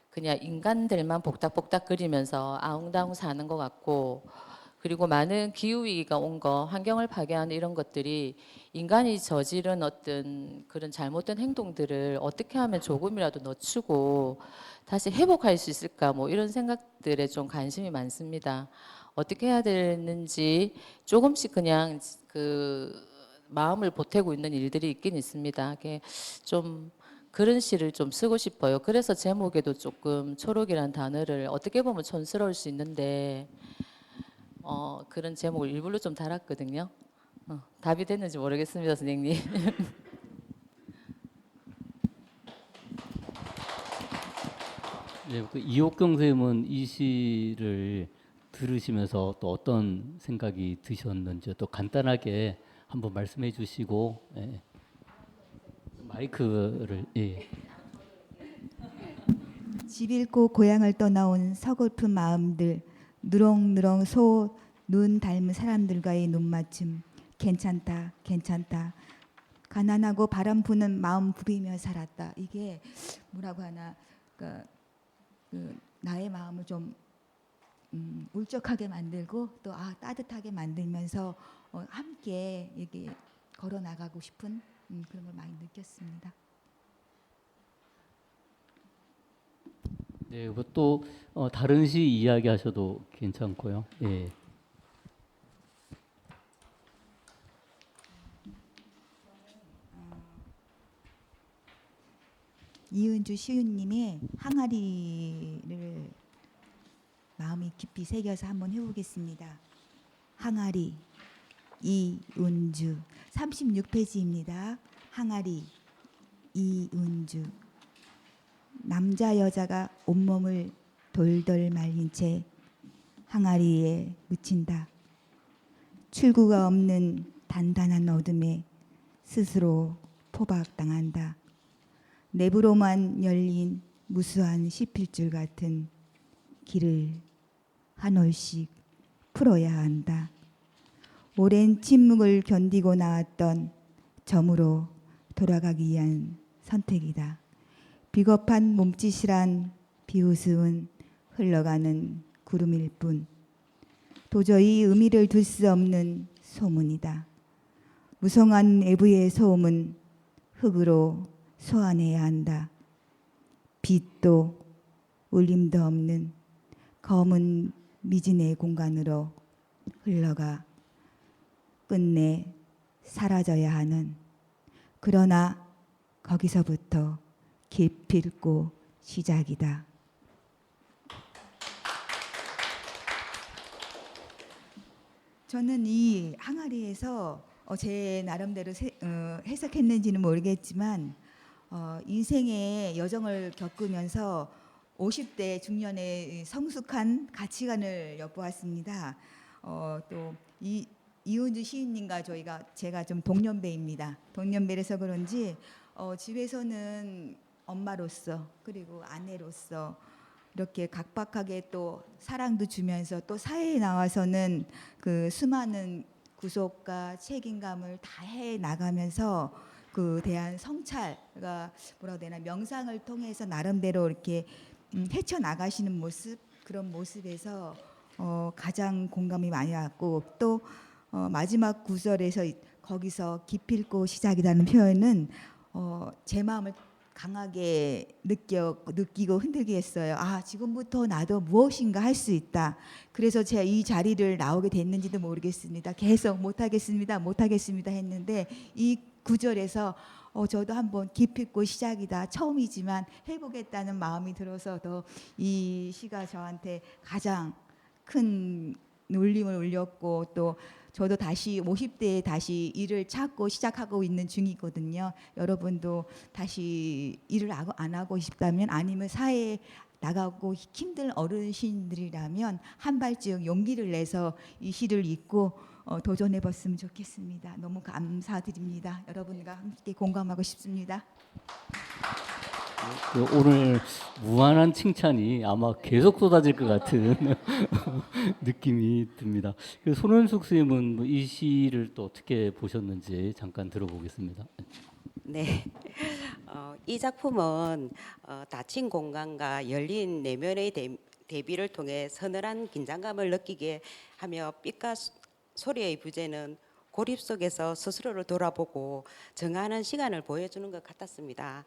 그냥 인간들만 복닥복닥거리면서 아웅다웅 사는 것 같고, 그리고 많은 기후위기가 온 거, 환경을 파괴하는 이런 것들이 인간이 저지른 어떤 그런 잘못된 행동들을 어떻게 하면 조금이라도 늦추고 다시 회복할 수 있을까, 뭐 이런 생각들에 좀 관심이 많습니다. 어떻게 해야 되는지 조금씩 그냥 그 마음을 보태고 있는 일들이 있긴 있습니다. 그게 좀 그런 시를 좀 쓰고 싶어요. 그래서 제목에도 조금 초록이라는 단어를, 어떻게 보면 촌스러울 수 있는데 그런 제목을 일부러 좀 달았거든요. 답이 됐는지 모르겠습니다, 선생님. 네, 그 이옥경 선생님은 이 시를 들으시면서 또 어떤 생각이 드셨는지 또 간단하게 한번 말씀해 주시고, 예. 마이크를, 예. 집 잃고 고향을 떠나온 서글픈 마음들, 누렁누렁 소 눈 닮은 사람들과의 눈맞춤, 괜찮다 괜찮다, 가난하고 바람 부는 마음 부비며 살았다. 이게 뭐라고 하나, 나의 마음을 좀 울적하게 만들고 또 따뜻하게 만들면서 함께 이렇게 걸어 나가고 싶은 그런 걸 많이 느꼈습니다. 네, 그것도 다른 시 이야기하셔도 괜찮고요. 예. 이은주 시인님의 항아리를 마음이 깊이 새겨서 한번 해보겠습니다. 항아리, 이은주, 36페이지입니다. 항아리, 이은주. 남자 여자가 온몸을 돌돌 말린 채 항아리에 묻힌다. 출구가 없는 단단한 어둠에 스스로 포박당한다. 내부로만 열린 무수한 씹힐줄 같은 길을 한 올씩 풀어야 한다. 오랜 침묵을 견디고 나왔던 점으로 돌아가기 위한 선택이다. 비겁한 몸짓이란 비웃음은 흘러가는 구름일 뿐 도저히 의미를 둘 수 없는 소문이다. 무성한 외부의 소음은 흙으로 소환해야 한다. 빛도 울림도 없는 검은 미진의 공간으로 흘러가 끝내 사라져야 하는, 그러나 거기서부터 기필코 시작이다. 저는 이 항아리에서 제 나름대로 해석했는지는 모르겠지만 인생의 여정을 겪으면서 50대 중년의 성숙한 가치관을 엿보았습니다. 또 이은주 시인님과 제가 좀 동년배입니다. 동년배라서 그런지 집에서는 엄마로서 그리고 아내로서 이렇게 각박하게 또 사랑도 주면서 또 사회에 나와서는 그 수많은 구속과 책임감을 다해 나가면서 그 대한 성찰과 뭐라고 되나 명상을 통해서 나름대로 이렇게 헤쳐 나가시는 모습, 그런 모습에서 가장 공감이 많이 왔고, 또 마지막 구절에서 거기서 기필코 시작이라는 표현은 제 마음을 강하게 느끼고 흔들게 했어요. 아, 지금부터 나도 무엇인가 할 수 있다. 그래서 제가 이 자리를 나오게 됐는지도 모르겠습니다. 계속 못하겠습니다 했는데 이 구절에서 저도 한번 기필코 시작이다. 처음이지만 해보겠다는 마음이 들어서 더 이 시가 저한테 가장 큰 울림을 울렸고, 또 저도 다시 50대에 다시 일을 찾고 시작하고 있는 중이거든요. 여러분도 다시 일을 안 하고 싶다면, 아니면 사회에 나가고 힘든 어르신들이라면 한 발짝 용기를 내서 이 시를 읽고 도전해봤으면 좋겠습니다. 너무 감사드립니다. 여러분과 함께 공감하고 싶습니다. 오늘 무한한 칭찬이 아마 계속 쏟아질 것 같은 느낌이 듭니다. 손은숙 선생님은 이 시를 또 어떻게 보셨는지 잠깐 들어보겠습니다. 네, 이 작품은 닫힌 공간과 열린 내면의 대비를 통해 서늘한 긴장감을 느끼게 하며 빛과 소리의 부재는 고립 속에서 스스로를 돌아보고 정하는 시간을 보여주는 것 같았습니다.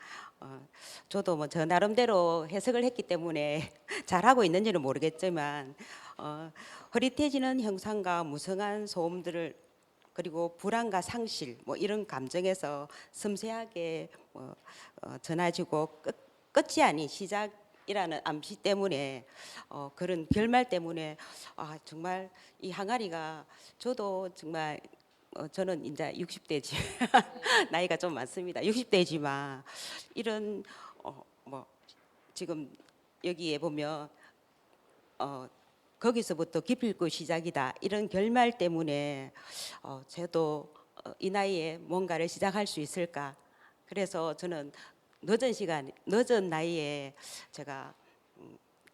저도 뭐 저 나름대로 해석을 했기 때문에 잘하고 있는지는 모르겠지만 흐릿해지는 형상과 무성한 소음들을, 그리고 불안과 상실 뭐 이런 감정에서 섬세하게 전해지고 끝이 아닌 시작이라는 암시 때문에 그런 결말 때문에 정말 이 항아리가, 저도 정말 저는 이제 60대지 나이가 좀 많습니다. 60대지만 이런 뭐 지금 여기에 보면 거기서부터 기필코 시작이다, 이런 결말 때문에 저도 이 나이에 뭔가를 시작할 수 있을까. 그래서 저는 늦은 나이에 제가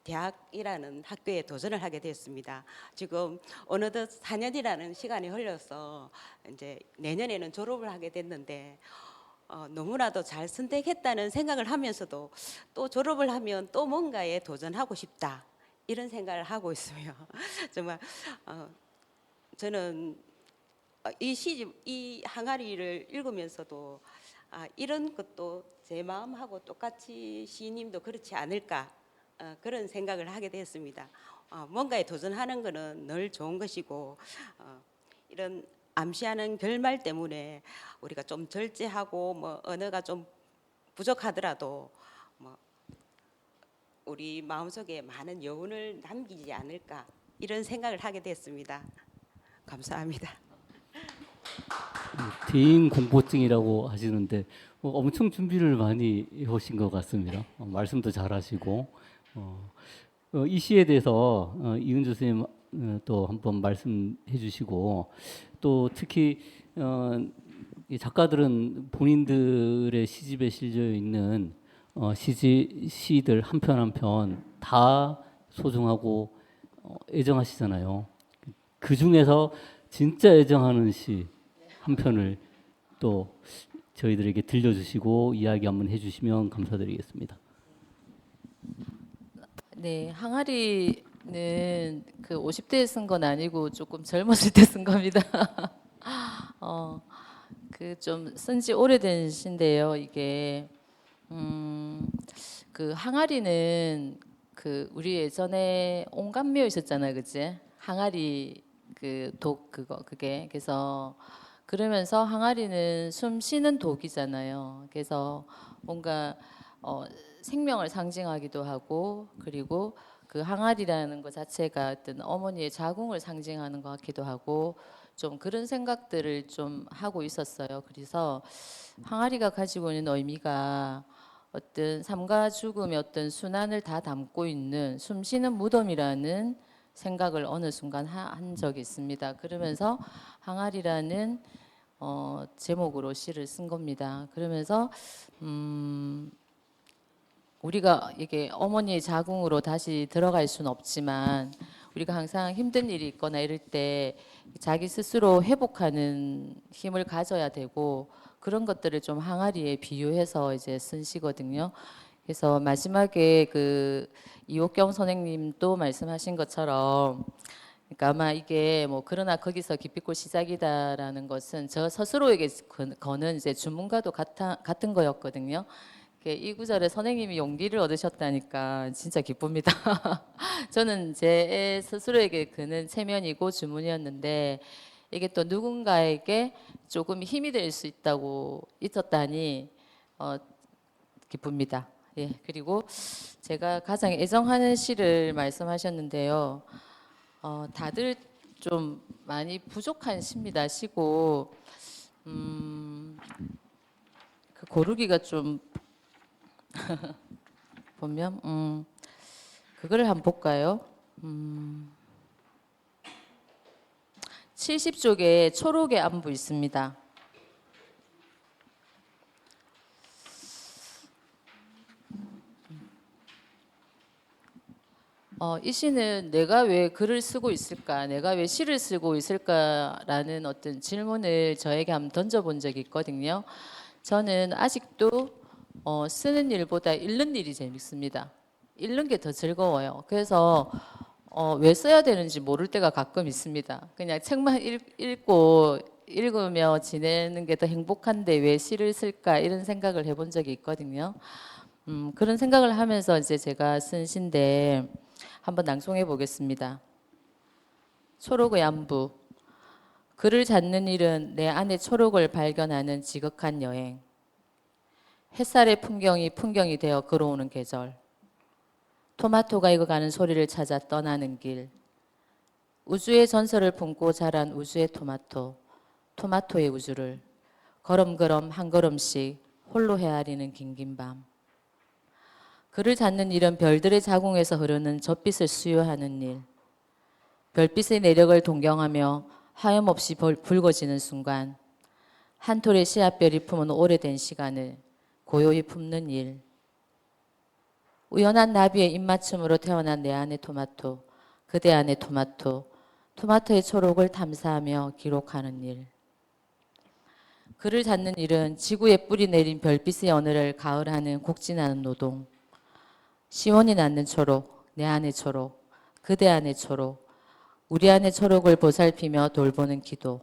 대학이라는 학교에 도전을 하게 됐습니다. 지금 어느덧 4년이라는 시간이 흘러서 이제 내년에는 졸업을 하게 됐는데 너무나도 잘 선택했다는 생각을 하면서도 또 졸업을 하면 또 뭔가에 도전하고 싶다, 이런 생각을 하고 있어요. 정말 저는 이 항아리를 읽으면서도 이런 것도 제 마음하고 똑같이 시인님도 그렇지 않을까, 그런 생각을 하게 되었습니다. 뭔가에 도전하는 것은 늘 좋은 것이고, 이런 암시하는 결말 때문에 우리가 좀 절제하고 뭐 언어가 좀 부족하더라도 뭐 우리 마음속에 많은 여운을 남기지 않을까, 이런 생각을 하게 됐습니다. 감사합니다. 대인 공포증이라고 하시는데 엄청 준비를 많이 해오신 것 같습니다. 말씀도 잘하시고 이 시에 대해서 이은주 선생님 또 한번 말씀해 주시고, 또 특히 이 작가들은 본인들의 시집에 실려 있는 시들 한 편 한 편 다 소중하고 애정하시잖아요. 그 중에서 진짜 애정하는 시 한 편을 또 저희들에게 들려주시고 이야기 한번 해주시면 감사드리겠습니다. 네, 항아리는 그 50대에 쓴 건 아니고 조금 젊었을 때 쓴 겁니다. 그 좀 쓴 지 오래된 시인데요. 이게 그 항아리는 그 우리 예전에 온감묘 있었잖아요, 그치? 항아리 그 독 그게 그래서 그러면서 항아리는 숨 쉬는 독이잖아요. 그래서 뭔가 생명을 상징하기도 하고 그리고 그 항아리라는 것 자체가 어떤 어머니의 자궁을 상징하는 것 같기도 하고 좀 그런 생각들을 좀 하고 있었어요. 그래서 항아리가 가지고 있는 의미가 어떤 삶과 죽음의 어떤 순환을 다 담고 있는 숨쉬는 무덤이라는 생각을 어느 순간 한 적이 있습니다. 그러면서 항아리라는 제목으로 시를 쓴 겁니다. 그러면서 우리가 이게 어머니의 자궁으로 다시 들어갈 수는 없지만 우리가 항상 힘든 일이 있거나 이럴 때 자기 스스로 회복하는 힘을 가져야 되고 그런 것들을 좀 항아리에 비유해서 이제 쓴 시거든요. 그래서 마지막에 그 이옥경 선생님도 말씀하신 것처럼 그러니까 아마 이게 뭐 그러나 거기서 기필코 시작이다라는 것은 저 스스로에게 거는 이제 주문과도 같은 거였거든요. 이 구절에 선생님이 용기를 얻으셨다니까 진짜 기쁩니다. 저는 제 스스로에게 그는 체면이고 주문이었는데 이게 또 누군가에게 조금 힘이 될 수 있었다니 기쁩니다. 예, 그리고 제가 가장 애정하는 시를 말씀하셨는데요. 다들 좀 많이 부족한 시입니다. 시고 그 고르기가 좀 보면 그거를 한번 볼까요? 70쪽에 초록의 안부 있습니다. 이 시는 내가 왜 글을 쓰고 있을까, 내가 왜 시를 쓰고 있을까라는 어떤 질문을 저에게 한번 던져본 적이 있거든요. 저는 아직도 쓰는 일보다 읽는 일이 재밌습니다. 읽는 게 더 즐거워요. 그래서 왜 써야 되는지 모를 때가 가끔 있습니다. 그냥 책만 읽고 읽으며 지내는 게 더 행복한데 왜 시를 쓸까 이런 생각을 해본 적이 있거든요. 그런 생각을 하면서 이제 제가 쓴 시인데 한번 낭송해 보겠습니다. 초록의 안부. 글을 찾는 일은 내 안의 초록을 발견하는 지극한 여행. 햇살의 풍경이 되어 걸어오는 계절. 토마토가 익어가는 소리를 찾아 떠나는 길. 우주의 전설을 품고 자란 우주의 토마토의 우주를 걸음걸음 한 걸음씩 홀로 헤아리는 긴긴 밤. 그를 찾는 일은 별들의 자궁에서 흐르는 젖빛을 수요하는 일. 별빛의 내력을 동경하며 하염없이 붉어지는 순간 한 톨의 씨앗별이 품은 오래된 시간을 고요히 품는 일. 우연한 나비의 입맞춤으로 태어난 내 안의 토마토, 그대 안의 토마토의 초록을 탐사하며 기록하는 일. 그를 찾는 일은 지구에 뿌리 내린 별빛의 어느를 가을하는 곡진하는 노동. 시원히 낳는 초록, 내 안의 초록, 그대 안의 초록, 우리 안의 초록을 보살피며 돌보는 기도.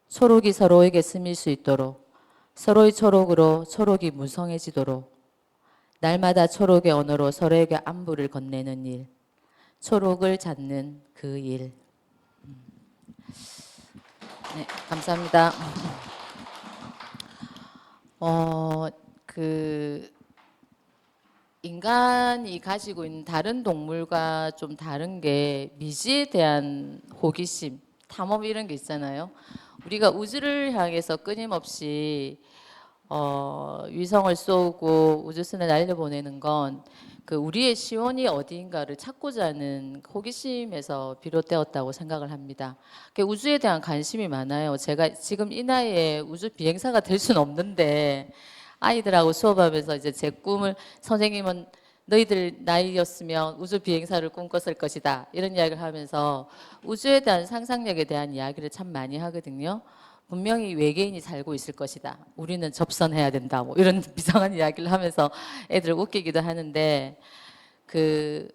초록이 서로에게 스밀 수 있도록, 서로의 초록으로 초록이 무성해지도록, 날마다 초록의 언어로 서로에게 안부를 건네는 일, 초록을 찾는 그 일. 네, 감사합니다. 인간이 가지고 있는 다른 동물과 좀 다른 게 미지에 대한 호기심, 탐험 이런 게 있잖아요. 우리가 우주를 향해서 끊임없이 위성을 쏘고 우주선을 날려보내는 건 그 우리의 시원이 어디인가를 찾고자 하는 호기심에서 비롯되었다고 생각을 합니다. 우주에 대한 관심이 많아요. 제가 지금 이 나이에 우주 비행사가 될 수는 없는데 아이들하고 수업하면서 이제 제 꿈을 선생님은 너희들 나이였으면 우주 비행사를 꿈꿨을 것이다 이런 이야기를 하면서 우주에 대한 상상력에 대한 이야기를 참 많이 하거든요. 분명히 외계인이 살고 있을 것이다. 우리는 접선해야 된다. 뭐 이런 비상한 이야기를 하면서 애들 웃기기도 하는데 그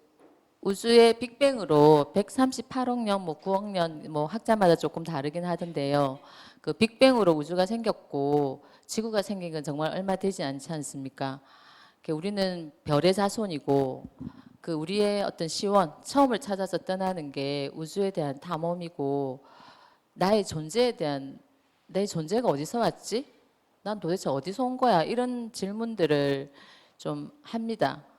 우주의 빅뱅으로 138억 년, 뭐 9억 년, 뭐 학자마다 조금 다르긴 하던데요. 그 빅뱅으로 우주가 생겼고 지구가 생긴 건 정말 얼마 되지 않지 않습니까? 우리는 별의 자손이고 그 우리의 어떤 시원, 처음을 찾아서 떠나는 게 우주에 대한 탐험이고 나의 존재에 대한 내 존재가 어디서 왔지? 난 도대체 어디서 온 거야? 이런 질문들을 좀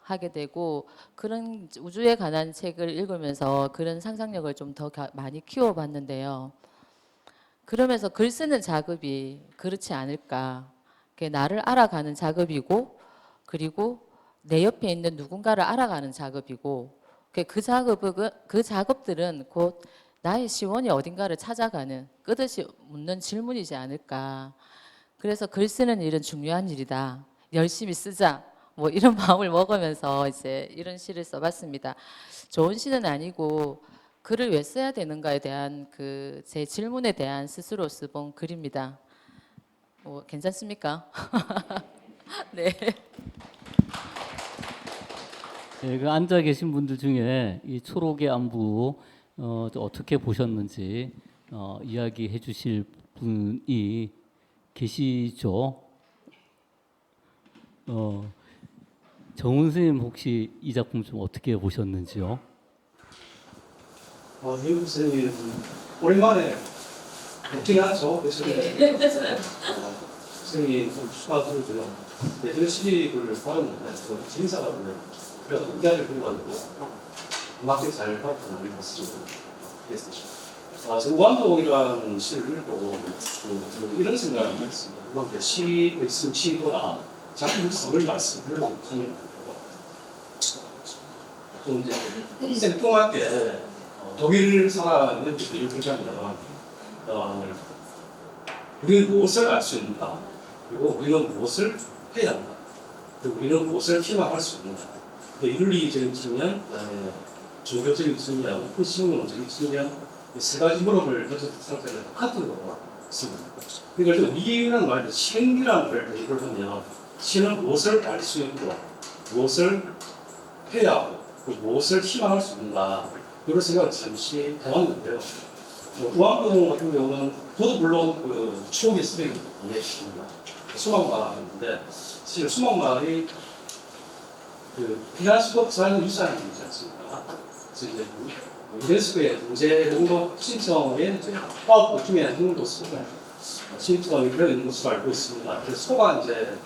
하게 되고 그런 우주에 관한 책을 읽으면서 그런 상상력을 좀 더 많이 키워봤는데요. 그러면서 글 쓰는 작업이 그렇지 않을까. 그게 나를 알아가는 작업이고 그리고 내 옆에 있는 누군가를 알아가는 작업이고 그 작업들은 곧 나의 시원이 어딘가를 찾아가는 끝없이 묻는 질문이지 않을까. 그래서 글 쓰는 일은 중요한 일이다. 열심히 쓰자. 뭐 이런 마음을 먹으면서 이제 이런 시를 써봤습니다. 좋은 시는 아니고 글을 왜 써야 되는가에 대한 그 제 질문에 대한 스스로 써본 글입니다. 뭐 괜찮습니까? 네. 네, 그 앉아 계신 분들 중에 이 초록의 안부 어떻게 보셨는지 이야기해 주실 분이 계시죠? 정훈 선생님 혹시 이 작품 좀 어떻게 보셨는지요? 이국 선생님 오랜만에 멘팅하죠. 그래서 선생님 좀 축하드리고요. 예전 시집을 받았는데 진사가 보면 그래서 의견을 들어가지고 음악에 잘 받았던 우리 모습을 했었죠. 정관동이라는 시를 읽고 이런 생각을 했습니다. 그런데 시의 성취도나 작품성을 말씀드리고 또 이제 생뚱하게 독일 사람은 이렇게 합니다. 우리는 무엇을 알 수 있는가? 그리고 우리는 무엇을 해야 한다? 그리고 우리는 무엇을 희망할 수 있는가? 윤리적인 측면, 종교적인 측면, 신문적인 측면, 세 가지 물음을 가진 상태는 똑같은 거가 있습니다. 그러니까 위라는 말이 신이라는 걸 얘기를 하면 신은 무엇을 알 수 있고 무엇을 해야 하고 무엇을 희망할 수 있는가 이런 생각을 잠시 해봤는데요. 우암동 같은 경우는 저도 물론 그 추억의 쓰레기 이해했습니다. 수목마을인데 사실 수목마을이 그 피할 수가 없어 하는 유산이지 않습니까? 그래서 이제 유네스코의 문제 등록 신청에 파업 중에 한 곳을 신청이 되어 있는 것으로 알고 있습니다. 그래서 소가 이제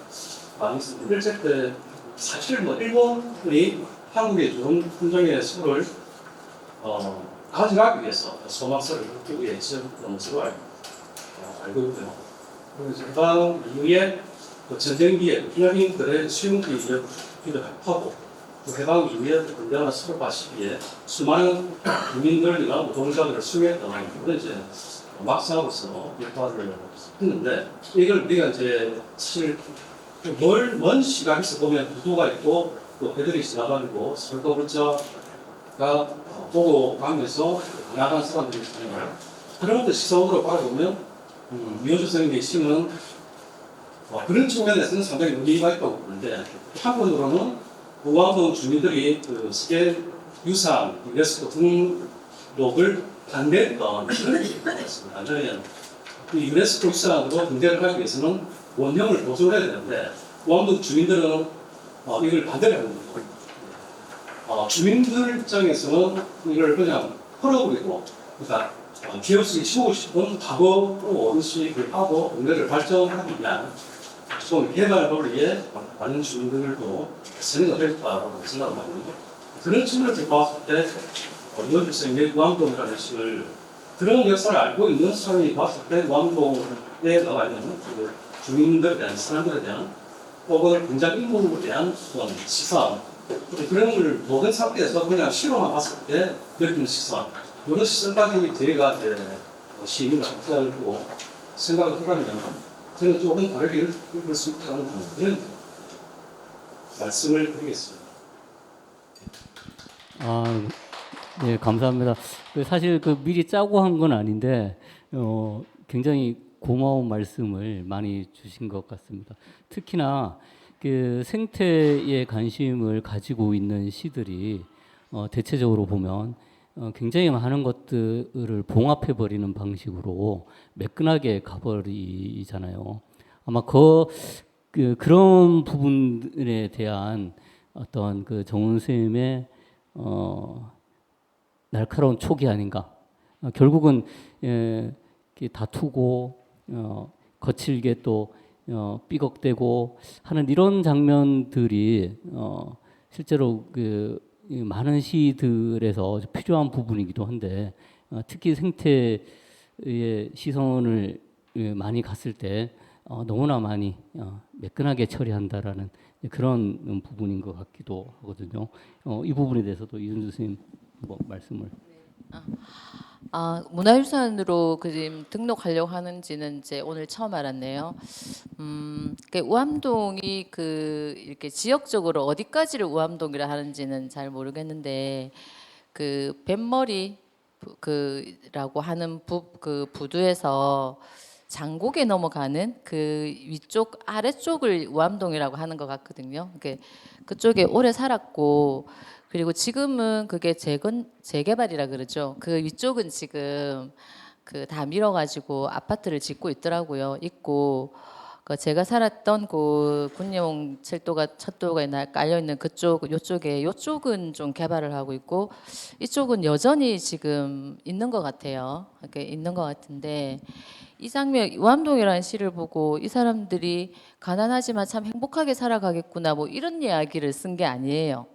많이 있습니다. 일제 때 사실 뭐 일본이 한국에 준 훈정의 수를 가져가기 위해서 소막서를 걷기 위해 지정했던 것으로 알고 있고요. 그래서 해방 이후에 전쟁기에 피난민들의 수용기를 하고 해방 이후에 언제나 서로 봐시기에 수많은 국민들이나 노동자들을 수용했던 그런 이제 막사하고서 역할을 했는데 이걸 우리가 이제 사실 먼 시각에서 보면 구도가 있고 또 배들이 지나가고 설거불자가 보고 가면서 나간 사람들이 있는 거예요. 그런데 시선으로 바라보면 미호주 선생님의 시는 그런 측면에서는 상당히 의미가 있다고 보는데 한편으로는 우암동 주민들이 그 세계 유산 유네스코 등록을 반대했던 그런 일이 있습니다. 왜냐하면 유네스코 유산으로 등재를 하기 위해서는 원형을 보존해야 되는데 우암동 주민들은 이걸 반대를 하는 거예요. 주민들 입장에서는 이걸 그냥 헐어버리고 그러니까 기업수익 15분 과거로 오듯이 하고 동네를 발전하기 위한 좀 개발을 위해 많은 주민들도 생각을 했다고 생각을 많이 해요. 그런 측면에서 봤을 때 이현주 선생님의 우암동이라는 식을 그런 역사를 알고 있는 사람이 봤을 때 우암동에 나와 있는 그 주민들에 대한 사람들에 대한 혹은 굉장히 인물에 대한 그런 시선 그런 걸 모든 상태에서 그냥 실험만 봤을 때 느끼는 시선 이런 시선까지 저희가 시민을 접근하고 생각을 해가면 저는 조금 다르게 읽을 수 있다는 그런 말씀을 드리겠습니다. 네, 감사합니다. 사실 미리 짜고 한 건 아닌데 굉장히 고마운 말씀을 많이 주신 것 같습니다. 특히나 그 생태에 관심을 가지고 있는 시들이 대체적으로 보면 굉장히 많은 것들을 봉합해 버리는 방식으로 매끈하게 가버리잖아요. 아마 그런 부분에 대한 어떤 그 정훈 선생님의 날카로운 촉이 아닌가. 결국은 다투고 거칠게 또 삐걱대고 하는 이런 장면들이 실제로 이 많은 시들에서 필요한 부분이기도 한데 특히 생태의 시선을 많이 갔을 때 너무나 많이 매끈하게 처리한다라는 그런 부분인 것 같기도 하거든요. 이 부분에 대해서도 이준주 선생님 뭐 말씀을. 문화유산으로 지금 등록하려고 하는지는 이제 오늘 처음 알았네요. 우암동이 이렇게 지역적으로 어디까지를 우암동이라 하는지는 잘 모르겠는데 뱃머리 라고 하는 부두에서 장곡에 넘어가는 위쪽 아래쪽을 우암동이라고 하는 것 같거든요. 그쪽에 오래 살았고 그리고 지금은 그게 재개발이라 그러죠. 그 위쪽은 지금 다 밀어가지고 아파트를 짓고 있더라고요. 있고 제가 살았던 군용 철도가 깔려 있는 요쪽은 좀 개발을 하고 있고 이쪽은 여전히 지금 있는 것 같아요. 있는 것 같은데 이 장면 우암동이라는 시를 보고 이 사람들이 가난하지만 참 행복하게 살아가겠구나 뭐 이런 이야기를 쓴 게 아니에요.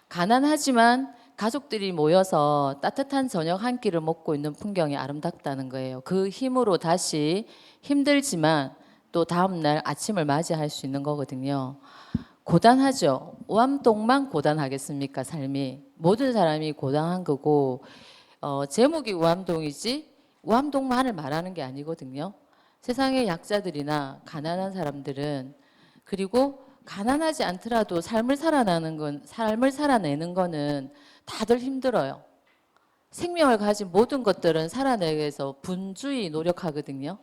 가난하지만 가족들이 모여서 따뜻한 저녁 한 끼를 먹고 있는 풍경이 아름답다는 거예요. 그 힘으로 다시 힘들지만 또 다음 날 아침을 맞이할 수 있는 거거든요. 고단하죠. 우암동만 고단하겠습니까? 삶이 모든 사람이 고단한 거고 제목이 우암동이지 우암동만을 말하는 게 아니거든요. 세상의 약자들이나 가난한 사람들은 그리고 가난하지 않더라도 삶을 살아내는 거는 다들 힘들어요. 생명을 가진 모든 것들은 살아내기 위해서 분주히 노력하거든요.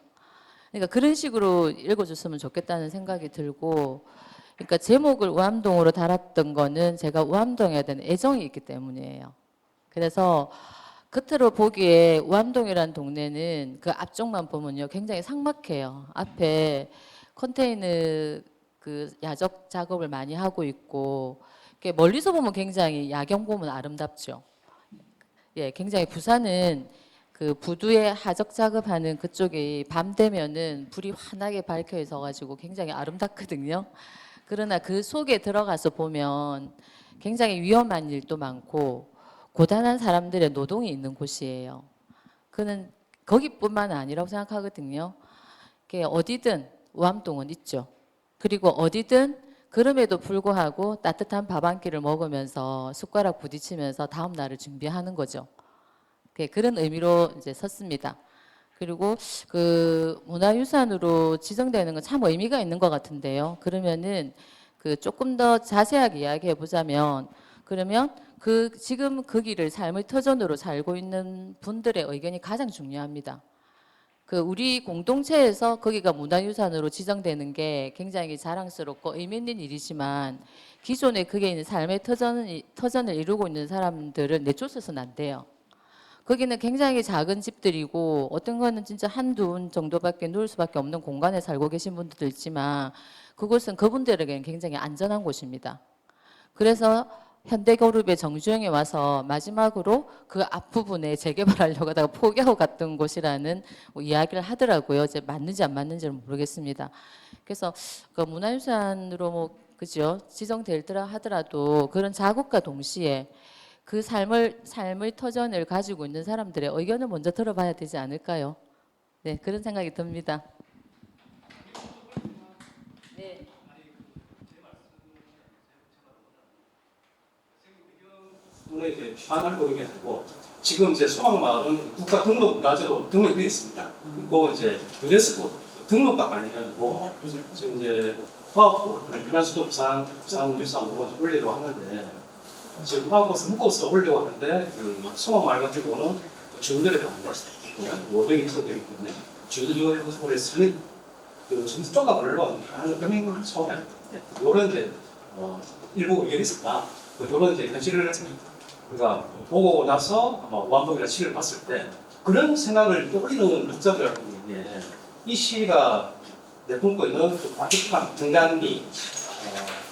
그러니까 그런 식으로 읽어줬으면 좋겠다는 생각이 들고, 그러니까 제목을 우암동으로 달았던 거는 제가 우암동에 대한 애정이 있기 때문이에요. 그래서 겉으로 보기에 우암동이라는 동네는 그 앞쪽만 보면요 굉장히 삭막해요. 앞에 컨테이너 야적 작업을 많이 하고 있고 멀리서 보면 굉장히 야경 보면 아름답죠. 예, 굉장히 부산은 부두에 하적 작업하는 그쪽이 밤 되면은 불이 환하게 밝혀 있어 가지고 굉장히 아름답거든요. 그러나 그 속에 들어가서 보면 굉장히 위험한 일도 많고 고단한 사람들의 노동이 있는 곳이에요. 그는 거기뿐만 아니라고 생각하거든요. 어디든 우암동은 있죠. 그리고 어디든 그럼에도 불구하고 따뜻한 밥 한 끼를 먹으면서 숟가락 부딪히면서 다음 날을 준비하는 거죠. 그런 의미로 이제 섰습니다. 그리고 문화유산으로 지정되는 건 참 의미가 있는 것 같은데요. 그러면은 조금 더 자세하게 이야기해 보자면 그러면 지금 거기를 삶의 터전으로 살고 있는 분들의 의견이 가장 중요합니다. 우리 공동체에서 거기가 문화유산으로 지정되는 게 굉장히 자랑스럽고 의미 있는 일이지만 기존에 그게 있는 삶의 터전을 이루고 있는 사람들을 내쫓아서는 안 돼요. 거기는 굉장히 작은 집들이고 어떤 거는 진짜 한두 정도밖에 누울 수밖에 없는 공간에 살고 계신 분들도 있지만 그곳은 그분들에게는 굉장히 안전한 곳입니다. 그래서 현대그룹의 정주영이 와서 마지막으로 그 앞부분에 재개발하려고 하다가 포기하고 갔던 곳이라는 이야기를 하더라고요. 이제 맞는지 안 맞는지는 모르겠습니다. 그래서 문화유산으로 그죠? 지정될더라 하더라도 그런 자국과 동시에 그 삶의 터전을 가지고 있는 사람들의 의견을 먼저 들어봐야 되지 않을까요? 네, 그런 생각이 듭니다. 네. 오늘 이제 비판할 거긴 아니고 지금 이제 소망마을은 국가 등록 문화재로 등록이 되어 있습니다. 그리고 이제 유네스코 등록가 관련이고 지금 이제 화학부, 유난수도 부산유산으로 올리려고 하는데 지금 화학부에서 묶어서 올리려고 하는데 소망마을 같은 경우는 주민들에 대한 모병이 있었기 때문에 주민들에 쓰는 점수조가 별로 하는 처음에 이런 이제 일부 의견이 있었다. 이런 이제 현실을 그러니까 보고 나서 우암동이나 시를 봤을 때 그런 생각을 떠올리는 독자들 이 시가 내뿜고 있는 따뜻한 정단미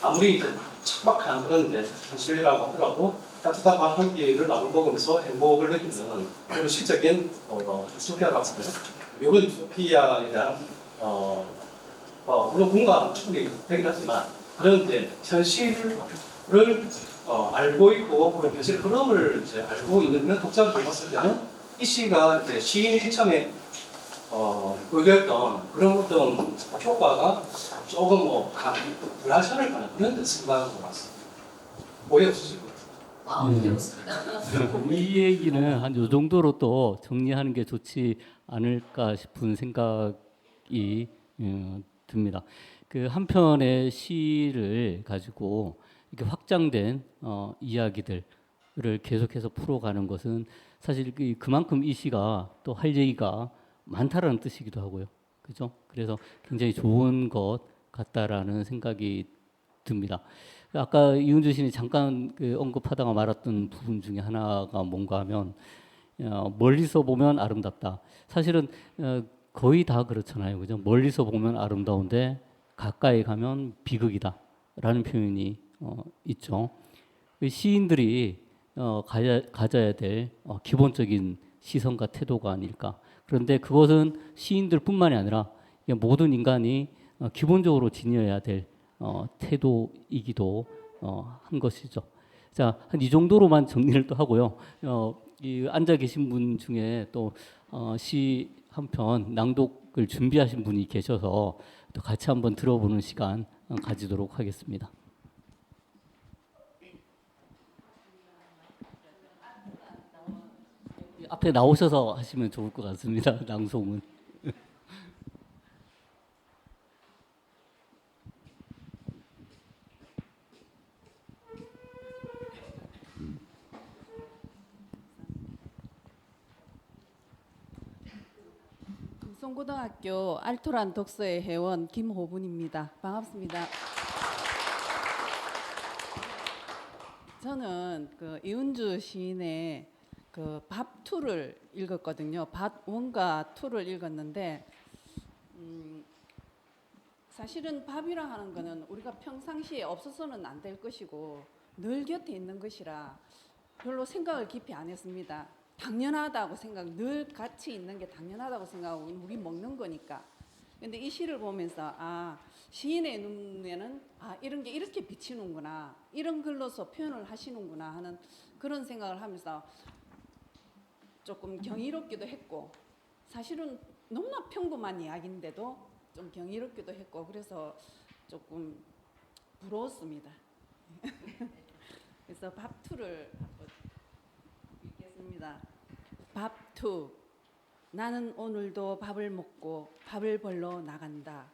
아무리 척박한 그런 현실이라고 하더라도 따뜻한 밥 한 끼를 나눠 먹으면서 행복을 느끼는 그런 시적인 유토피아라고 생각해요. 이런 유토피아에 대한 물론 뭔가 충분히 되긴 하지만 그런데 현실을 알고 있고 그런 현실 흐름을 이제 알고 있는 독자들이 봤을 때는 이 시가 이제 시인이 처음에 의도했던 그런 어떤 효과가 조금 불하시할 만한 그런 생각인 것 같습니다. 오해 없으실 것 같아요. 이 얘기는 한 요 정도로 또 정리하는 게 좋지 않을까 싶은 생각이 듭니다. 그 한 편의 시를 가지고 이렇게 확장된 이야기들을 계속해서 풀어가는 것은 사실 그만큼 이 시가 또 할 얘기가 많다라는 뜻이기도 하고요. 그죠? 그래서 굉장히 좋은 것 같다라는 생각이 듭니다. 아까 이은주 시인이 잠깐 언급하다가 말았던 부분 중에 하나가 뭔가 하면 멀리서 보면 아름답다. 사실은 거의 다 그렇잖아요. 그죠? 멀리서 보면 아름다운데 가까이 가면 비극이다라는 표현이 있죠. 시인들이 가져야 될 기본적인 시선과 태도가 아닐까. 그런데 그것은 시인들뿐만이 아니라 모든 인간이 기본적으로 지녀야 될 태도이기도 한 것이죠. 자, 한 이 정도로만 정리를 또 하고요. 이 앉아 계신 분 중에 또 시 한 편 낭독을 준비하신 분이 계셔서 또 같이 한번 들어보는 시간 가지도록 하겠습니다. 앞에 나오셔서 하시면 좋을 것 같습니다. 낭송은. 금송고등학교 알토란 독서의 회원 김호분입니다. 반갑습니다. 저는 그 이은주 시인의 그 밥투를 읽었거든요. 밥원과 투를 읽었는데 사실은 밥이라 하는 거는 우리가 평상시에 없어서는 안 될 것이고 늘 곁에 있는 것이라 별로 생각을 깊이 안 했습니다. 당연하다고 늘 같이 있는 게 당연하다고 생각하고 우리 먹는 거니까. 근데 이 시를 보면서 시인의 눈에는 이런 게 이렇게 비치는구나, 이런 글로서 표현을 하시는구나 하는 그런 생각을 하면서 조금 경이롭기도 했고, 사실은 너무나 평범한 이야기인데도 좀 경이롭기도 했고, 그래서 조금 부러웠습니다. 그래서 밥투를 한번 읽겠습니다. 밥투. 나는 오늘도 밥을 먹고 밥을 벌러 나간다.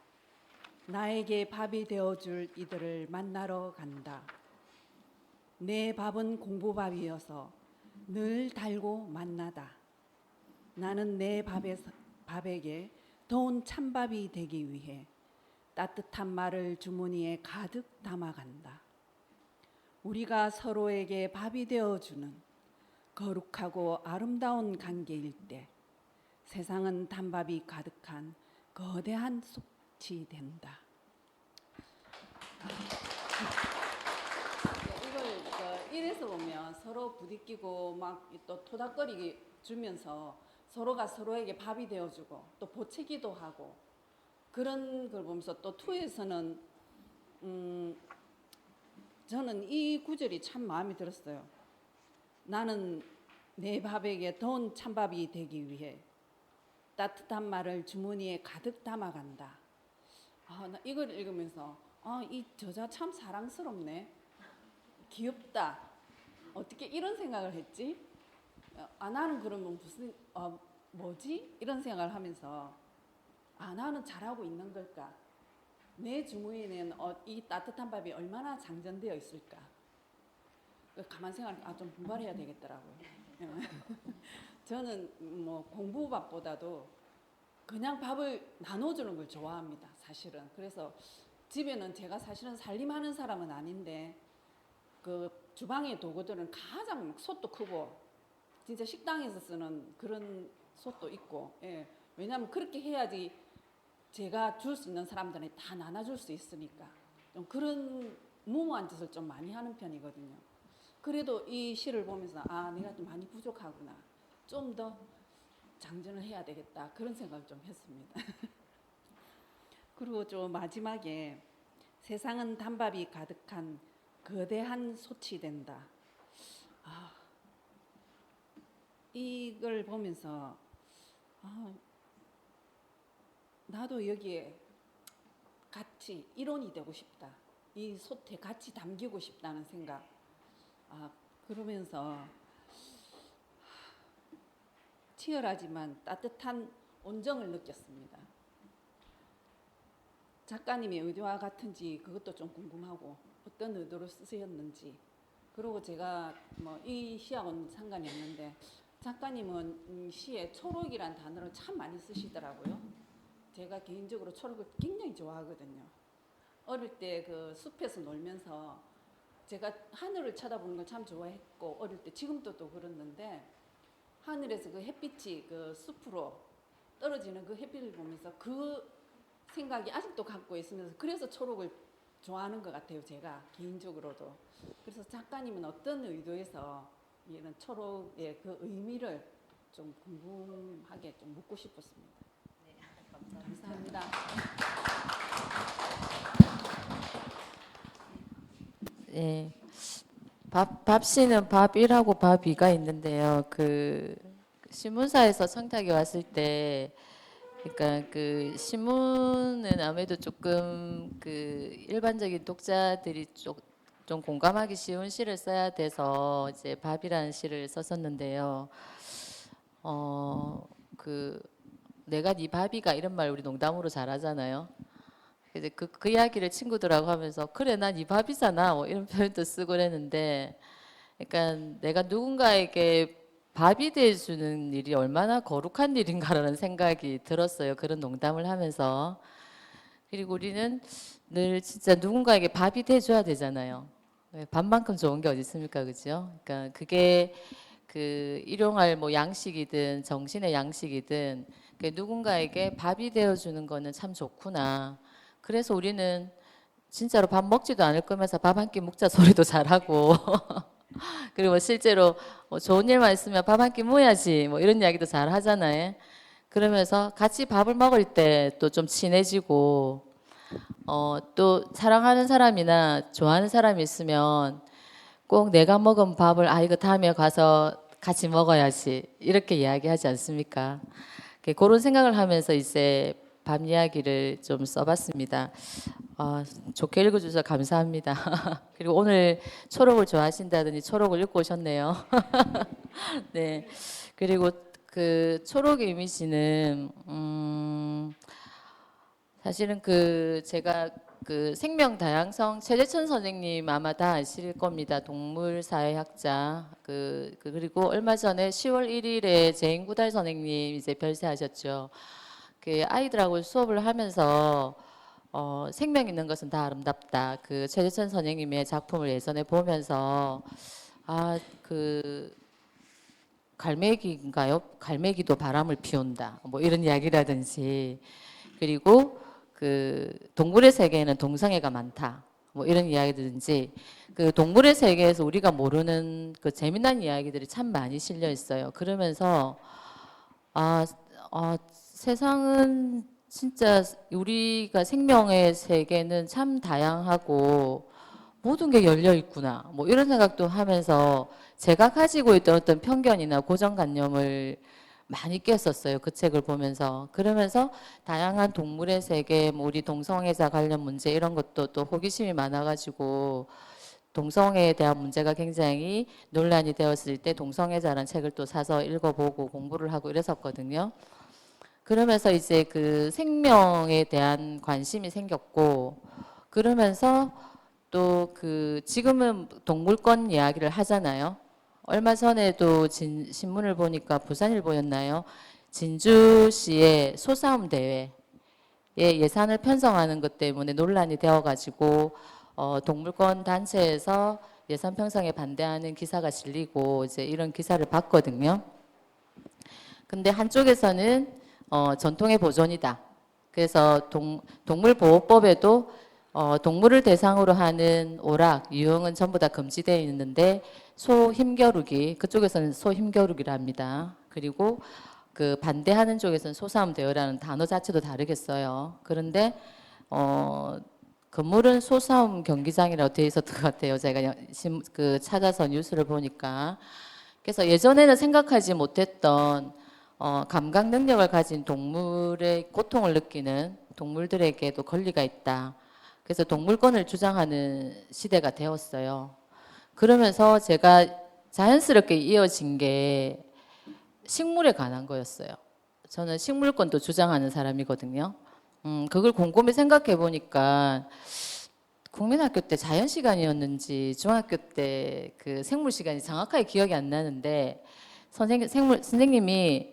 나에게 밥이 되어줄 이들을 만나러 간다. 내 밥은 공부밥이어서 늘 달고 맛나다. 나는 내 밥에게 더운 찬밥이 되기 위해 따뜻한 말을 주머니에 가득 담아간다. 우리가 서로에게 밥이 되어주는 거룩하고 아름다운 관계일 때 세상은 단밥이 가득한 거대한 솥이 된다. 이걸 이래서 보면 서로 부딪히고 막 또 토닥거리 주면서 서로가 서로에게 밥이 되어주고 또 보채기도 하고 그런 걸 보면서 또 투에서는 저는 이 구절이 참 마음에 들었어요. 나는 내 밥에게 더운 찬밥이 되기 위해 따뜻한 말을 주머니에 가득 담아간다. 나 이걸 읽으면서 이 저자 참 사랑스럽네. 귀엽다. 어떻게 이런 생각을 했지? 나는 그러면 무슨 뭐지? 이런 생각을 하면서 나는 잘하고 있는 걸까? 내 주머니에는 이 따뜻한 밥이 얼마나 장전되어 있을까? 가만 생각하니까 좀 분발해야 되겠더라고요. 저는 뭐 공부밥보다도 그냥 밥을 나눠주는 걸 좋아합니다. 사실은. 그래서 집에는 제가 사실은 살림하는 사람은 아닌데 그 주방의 도구들은 가장 솥도 크고 진짜 식당에서 쓰는 그런 솥도 있고, 왜냐하면 그렇게 해야지 제가 줄 수 있는 사람들한테 다 나눠줄 수 있으니까 좀 그런 무모한 짓을 좀 많이 하는 편이거든요. 그래도 이 시를 보면서 내가 좀 많이 부족하구나, 좀 더 장전을 해야 되겠다, 그런 생각을 좀 했습니다. 그리고 좀 마지막에 세상은 단밥이 가득한 거대한 솥이 된다. 아, 이걸 보면서 나도 여기에 같이 일원이 되고 싶다. 이 솥에 같이 담기고 싶다는 생각. 그러면서 치열하지만 따뜻한 온정을 느꼈습니다. 작가님의 의도와 같은지 그것도 좀 궁금하고 어떤 의도로 쓰셨는지. 그리고 제가 뭐 이 시하고는 상관이 없는데 작가님은 시에 초록이란 단어를 참 많이 쓰시더라고요. 제가 개인적으로 초록을 굉장히 좋아하거든요. 어릴 때 그 숲에서 놀면서 제가 하늘을 쳐다보는 걸 참 좋아했고 어릴 때 지금도 또 그랬는데 하늘에서 그 햇빛이 그 숲으로 떨어지는 그 햇빛을 보면서 그 생각이 아직도 갖고 있으면서 그래서 초록을 좋아하는 것 같아요. 제가 개인적으로도. 그래서 작가님은 어떤 의도에서 이런 초록의 그 의미를 좀 궁금하게 좀 묻고 싶었습니다. 네, 감사합니다. 예. 밥씨는 밥 1하고 밥 2가 있는데요. 그 신문사에서 청탁이 왔을 때 그러니까 그 신문은 아무래도 조금 그 일반적인 독자들이 좀 공감하기 쉬운 시를 써야 돼서 이제 밥이라는 시를 썼었는데요. 그 내가 네 밥이가 이런 말 우리 농담으로 잘하잖아요. 이제 그 이야기를 친구들하고 하면서 그래 난 네 밥이잖아 뭐 이런 표현도 쓰고 그랬는데 그러니까 내가 누군가에게 밥이 돼주는 일이 얼마나 거룩한 일인가라는 생각이 들었어요. 그런 농담을 하면서. 그리고 우리는 늘 진짜 누군가에게 밥이 돼줘야 되잖아요. 밥만큼 좋은 게 어디 있습니까, 그죠? 그러니까 그게 그 일용할 뭐 양식이든 정신의 양식이든 누군가에게 밥이 되어주는 거는 참 좋구나. 그래서 우리는 진짜로 밥 먹지도 않을 거면서 밥 한 끼 먹자 소리도 잘하고 그리고 실제로 뭐 좋은 일만 있으면 밥 한 끼 먹어야지 뭐 이런 이야기도 잘 하잖아요. 그러면서 같이 밥을 먹을 때 또 좀 친해지고 또 사랑하는 사람이나 좋아하는 사람이 있으면 꼭 내가 먹은 밥을 이거 다음에 가서 같이 먹어야지 이렇게 이야기하지 않습니까? 그런 생각을 하면서 이제 밥 이야기를 좀 써봤습니다. 좋게 읽어주셔서 감사합니다. 그리고 오늘 초록을 좋아하신다더니 초록을 읽고 오셨네요. 네. 그리고 그 초록의 이미지는 사실은 그 제가 그 생명 다양성 최재천 선생님 아마 다 아실 겁니다. 동물사회학자. 그리고 얼마 전에 10월 1일에 제인구달 선생님 이제 별세하셨죠. 그 아이들하고 수업을 하면서 생명 있는 것은 다 아름답다. 그 최재천 선생님의 작품을 예전에 보면서 그 갈매기인가요? 갈매기도 바람을 피운다. 뭐 이런 이야기라든지 그리고 그 동물의 세계에는 동성애가 많다. 뭐 이런 이야기든지 그 동물의 세계에서 우리가 모르는 그 재미난 이야기들이 참 많이 실려 있어요. 그러면서 세상은 진짜 우리가 생명의 세계는 참 다양하고 모든 게 열려 있구나. 뭐 이런 생각도 하면서 제가 가지고 있던 어떤 편견이나 고정관념을 많이 깼었어요. 그 책을 보면서. 그러면서 다양한 동물의 세계, 뭐 우리 동성애자 관련 문제 이런 것도 또 호기심이 많아가지고 동성애에 대한 문제가 굉장히 논란이 되었을 때 동성애자라는 책을 또 사서 읽어보고 공부를 하고 이랬었거든요. 그러면서 이제 그 생명에 대한 관심이 생겼고 그러면서 또 그 지금은 동물권 이야기를 하잖아요. 얼마 전에도 신문을 보니까 부산일보였나요? 진주시의 소싸움 대회에 예산을 편성하는 것 때문에 논란이 되어가지고 동물권 단체에서 예산 편성에 반대하는 기사가 실리고 이제 이런 기사를 봤거든요. 근데 한쪽에서는 전통의 보존이다. 그래서 동물보호법에도 동물을 대상으로 하는 오락, 유흥은 전부 다 금지되어 있는데 소 힘겨루기, 그쪽에서는 소 힘겨루기를 합니다. 그리고 그 반대하는 쪽에서는 소싸움 대회라는 단어 자체도 다르겠어요. 그런데 건물은 소싸움 경기장이라고 되어 있었던 것 같아요. 제가 찾아서 뉴스를 보니까. 그래서 예전에는 생각하지 못했던 감각 능력을 가진 동물의 고통을 느끼는 동물들에게도 권리가 있다. 그래서 동물권을 주장하는 시대가 되었어요. 그러면서 제가 자연스럽게 이어진 게 식물에 관한 거였어요. 저는 식물권도 주장하는 사람이거든요. 그걸 곰곰이 생각해 보니까 국민학교 때 자연 시간이었는지 중학교 때 그 생물 시간이 정확하게 기억이 안 나는데 선생님이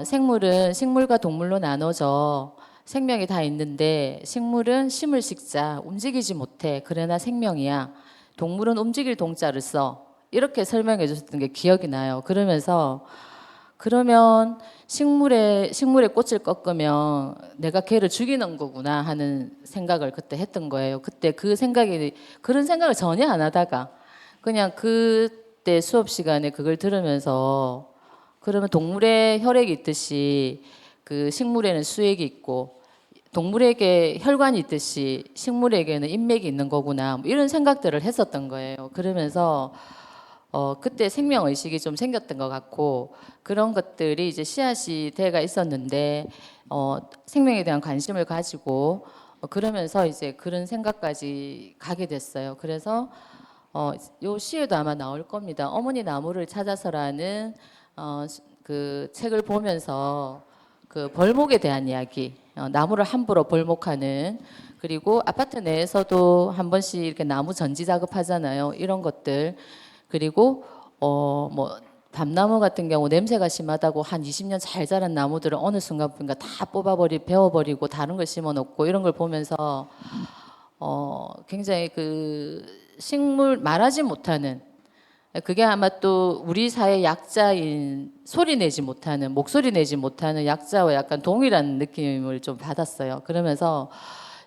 생물은 식물과 동물로 나눠져 생명이 다 있는데 식물은 심을 식자 움직이지 못해 그러나 생명이야. 동물은 움직일 동자를 써. 이렇게 설명해 주셨던 게 기억이 나요. 그러면서 그러면 식물의 꽃을 꺾으면 내가 걔를 죽이는 거구나 하는 생각을 그때 했던 거예요. 그때 그런 생각을 전혀 안 하다가 그냥 그때 수업 시간에 그걸 들으면서 그러면 동물의 혈액이 있듯이 그 식물에는 수액이 있고 동물에게 혈관이 있듯이 식물에게는 인맥이 있는 거구나 뭐 이런 생각들을 했었던 거예요. 그러면서 그때 생명 의식이 좀 생겼던 것 같고 그런 것들이 이제 씨앗이 대가 있었는데 생명에 대한 관심을 가지고 그러면서 이제 그런 생각까지 가게 됐어요. 그래서 요 시에도 아마 나올 겁니다. 어머니 나무를 찾아서라는 그 책을 보면서 그 벌목에 대한 이야기, 나무를 함부로 벌목하는 그리고 아파트 내에서도 한 번씩 이렇게 나무 전지 작업하잖아요. 이런 것들. 그리고 뭐 밤나무 같은 경우 냄새가 심하다고 한 20년 잘 자란 나무들을 어느 순간 보니까 다 베어버리고 다른 걸 심어 놓고 이런 걸 보면서 굉장히 그 식물 말하지 못하는 그게 아마 또 우리 사회 약자인 목소리 내지 못하는 약자와 약간 동일한 느낌을 좀 받았어요. 그러면서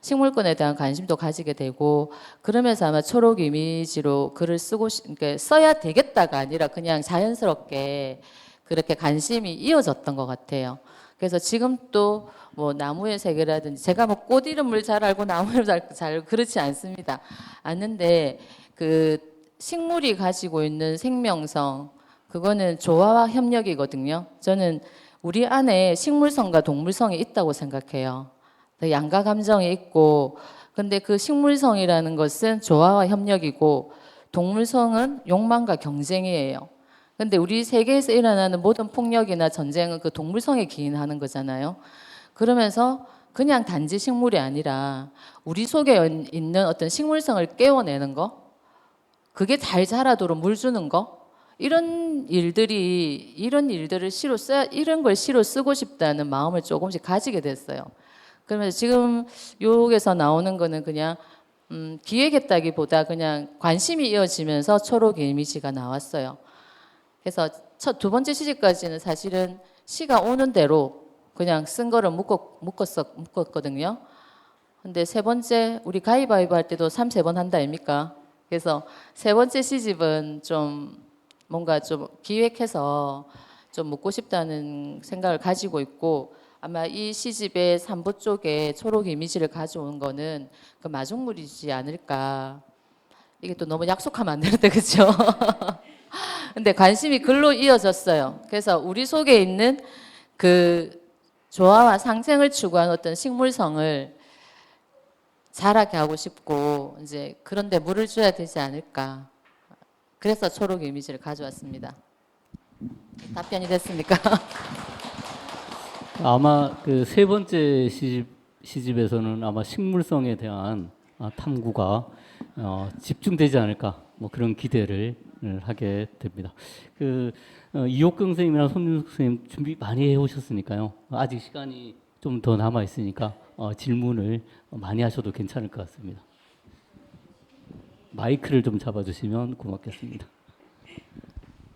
식물권에 대한 관심도 가지게 되고 그러면서 아마 초록 이미지로 글을 그러니까 써야 되겠다가 아니라 그냥 자연스럽게 그렇게 관심이 이어졌던 것 같아요. 그래서 지금 또 뭐 나무의 세계라든지 제가 뭐 꽃 이름을 잘 알고 나무를 잘 그렇지 않습니다. 않는데 그 식물이 가지고 있는 생명성 그거는 조화와 협력이거든요. 저는 우리 안에 식물성과 동물성이 있다고 생각해요. 양가 감정이 있고 근데 그 식물성이라는 것은 조화와 협력이고 동물성은 욕망과 경쟁이에요. 근데 우리 세계에서 일어나는 모든 폭력이나 전쟁은 그 동물성에 기인하는 거잖아요. 그러면서 그냥 단지 식물이 아니라 우리 속에 있는 어떤 식물성을 깨워내는 거 그게 잘 자라도록 물 주는 거 이런 일들을 이런 걸 시로 쓰고 싶다는 마음을 조금씩 가지게 됐어요. 그러면서 지금 여기서 나오는 거는 그냥 기획했다기보다 그냥 관심이 이어지면서 초록 이미지가 나왔어요. 그래서 두 번째 시집까지는 사실은 시가 오는 대로 그냥 쓴 거를 묶었거든요. 근데 세 번째 우리 가위바위보 할 때도 3-3번 한다 아닙니까? 그래서 세 번째 시집은 좀 뭔가 좀 기획해서 좀 묻고 싶다는 생각을 가지고 있고 아마 이 시집의 3부 쪽에 초록 이미지를 가져온 거는 그 마중물이지 않을까. 이게 또 너무 약속하면 안 되는데 그렇죠? 근데 관심이 글로 이어졌어요. 그래서 우리 속에 있는 그 조화와 상생을 추구하는 어떤 식물성을 자라게 하고 싶고 이제 그런데 물을 줘야 되지 않을까. 그래서 초록 이미지를 가져왔습니다. 답변이 됐습니까? 아마 그 세 번째 시집에서는 아마 식물성에 대한 탐구가 집중되지 않을까 뭐 그런 기대를 하게 됩니다. 그 이옥경 선생님이랑 손윤숙 선생님 준비 많이 해오셨으니까요. 아직 시간이 좀 더 남아 있으니까 질문을 많이 하셔도 괜찮을 것 같습니다. 마이크를 좀 잡아주시면 고맙겠습니다.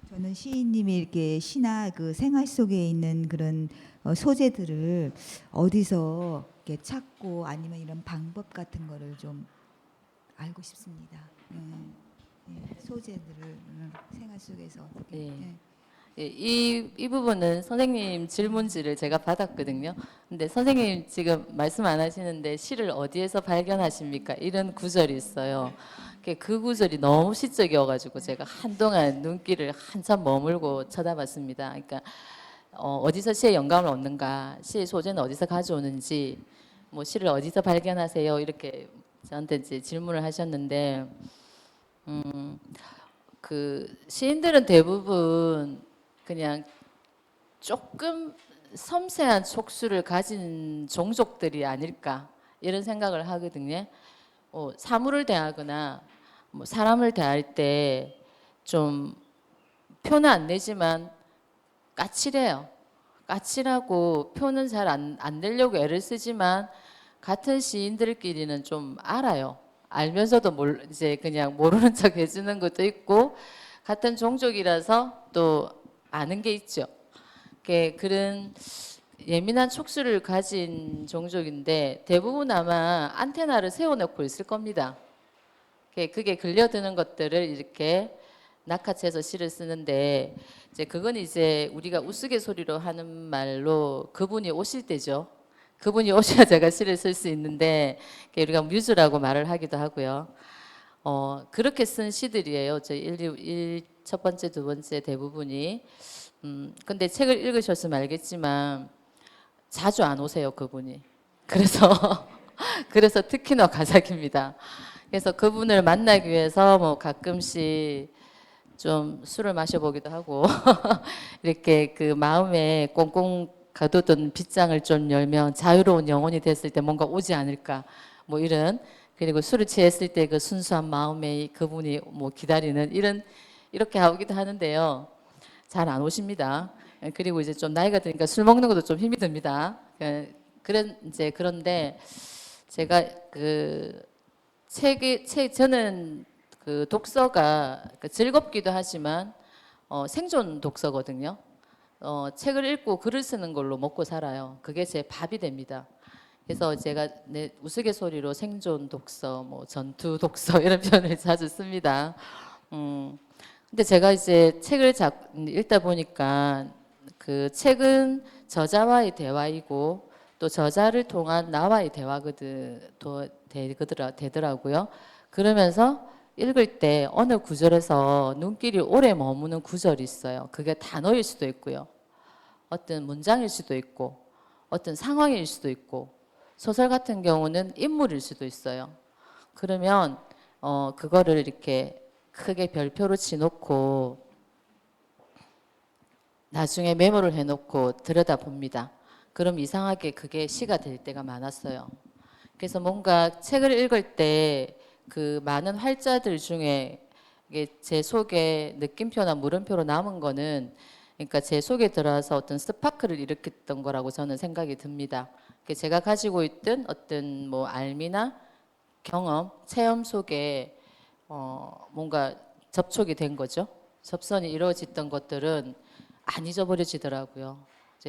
저는 시인님이 이렇게 시나 그 생활 속에 있는 그런 소재들을 어디서 이렇게 찾고 아니면 이런 방법 같은 거를 좀 알고 싶습니다. 소재들을 생활 속에서 어떻게. 네. 예, 이 부분은 선생님 질문지를 제가 받았거든요. 근데 선생님 지금 말씀 안 하시는데 시를 어디에서 발견하십니까? 이런 구절이 있어요. 그 구절이 너무 시적이어가지고 제가 한동안 눈길을 한참 머물고 쳐다봤습니다. 그러니까 어디서 시의 영감을 얻는가, 시의 소재는 어디서 가져오는지, 뭐 시를 어디서 발견하세요? 이렇게 저한테 이제 질문을 하셨는데, 그 시인들은 대부분 그냥 조금 섬세한 촉수를 가진 종족들이 아닐까 이런 생각을 하거든요. 사물을 대하거나 뭐 사람을 대할 때 좀 표는 안 내지만 까칠해요. 까칠하고 표는 잘 안 내려고 애를 쓰지만 같은 시인들끼리는 좀 알아요. 알면서도 이제 그냥 모르는 척 해주는 것도 있고 같은 종족이라서 또 아는 게 있죠. 그런 예민한 촉수를 가진 종족인데 대부분 아마 안테나를 세워놓고 있을 겁니다. 그게 걸려드는 것들을 이렇게 낚아채서 시를 쓰는데 이제 그건 이제 우리가 우스갯소리로 하는 말로 그분이 오실 때죠. 그분이 오셔야 제가 시를 쓸 수 있는데 우리가 뮤즈라고 말을 하기도 하고요. 그렇게 쓴 시들이에요. 저희 첫 번째, 두 번째 대부분이. 근데 책을 읽으셨으면 알겠지만 자주 안 오세요, 그분이. 그래서 특히나 가삭입니다. 그래서 그분을 만나기 위해서 뭐 가끔씩 좀 술을 마셔보기도 하고 이렇게 그 마음에 꽁꽁 가두던 빗장을 좀 열면 자유로운 영혼이 됐을 때 뭔가 오지 않을까 뭐 이런, 그리고 술을 취했을 때 그 순수한 마음에 그분이 뭐 기다리는 이렇게 하기도 하는데요. 잘 안 오십니다. 그리고 이제 좀 나이가 드니까 술 먹는 것도 좀 힘이 듭니다. 그런데 제가 저는 그 독서가 즐겁기도 하지만 생존 독서거든요. 책을 읽고 글을 쓰는 걸로 먹고 살아요. 그게 제 밥이 됩니다. 그래서 제가 우스갯소리로 생존 독서, 뭐 전투 독서 이런 표현을 자주 씁니다. 근데 제가 이제 책을 읽다 보니까 그 책은 저자와의 대화이고 또 저자를 통한 나와의 되더라고요. 그러면서 읽을 때 어느 구절에서 눈길이 오래 머무는 구절이 있어요. 그게 단어일 수도 있고요. 어떤 문장일 수도 있고 어떤 상황일 수도 있고 소설 같은 경우는 인물일 수도 있어요. 그러면 그거를 이렇게 크게 별표로 치놓고 나중에 메모를 해놓고 들여다봅니다. 그럼 이상하게 그게 시가 될 때가 많았어요. 그래서 뭔가 책을 읽을 때 그 많은 활자들 중에 제 속에 느낌표나 물음표로 남은 거는 그러니까 제 속에 들어와서 어떤 스파크를 일으켰던 거라고 저는 생각이 듭니다. 제가 가지고 있던 어떤 뭐 알미나 경험, 체험 속에 뭔가 접촉이 된 거죠. 접선이 이루어졌던 것들은 안 잊어버려지더라고요.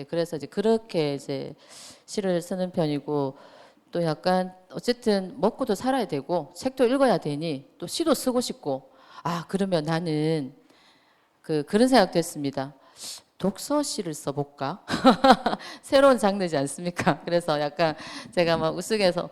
그래서 그렇게 시를 쓰는 편이고 또 약간 어쨌든 먹고도 살아야 되고 책도 읽어야 되니 또 시도 쓰고 싶고 그러면 나는 그런 생각도 했습니다. 독서시를 써볼까? 새로운 장르지 않습니까? 그래서 약간 제가 막 우스개서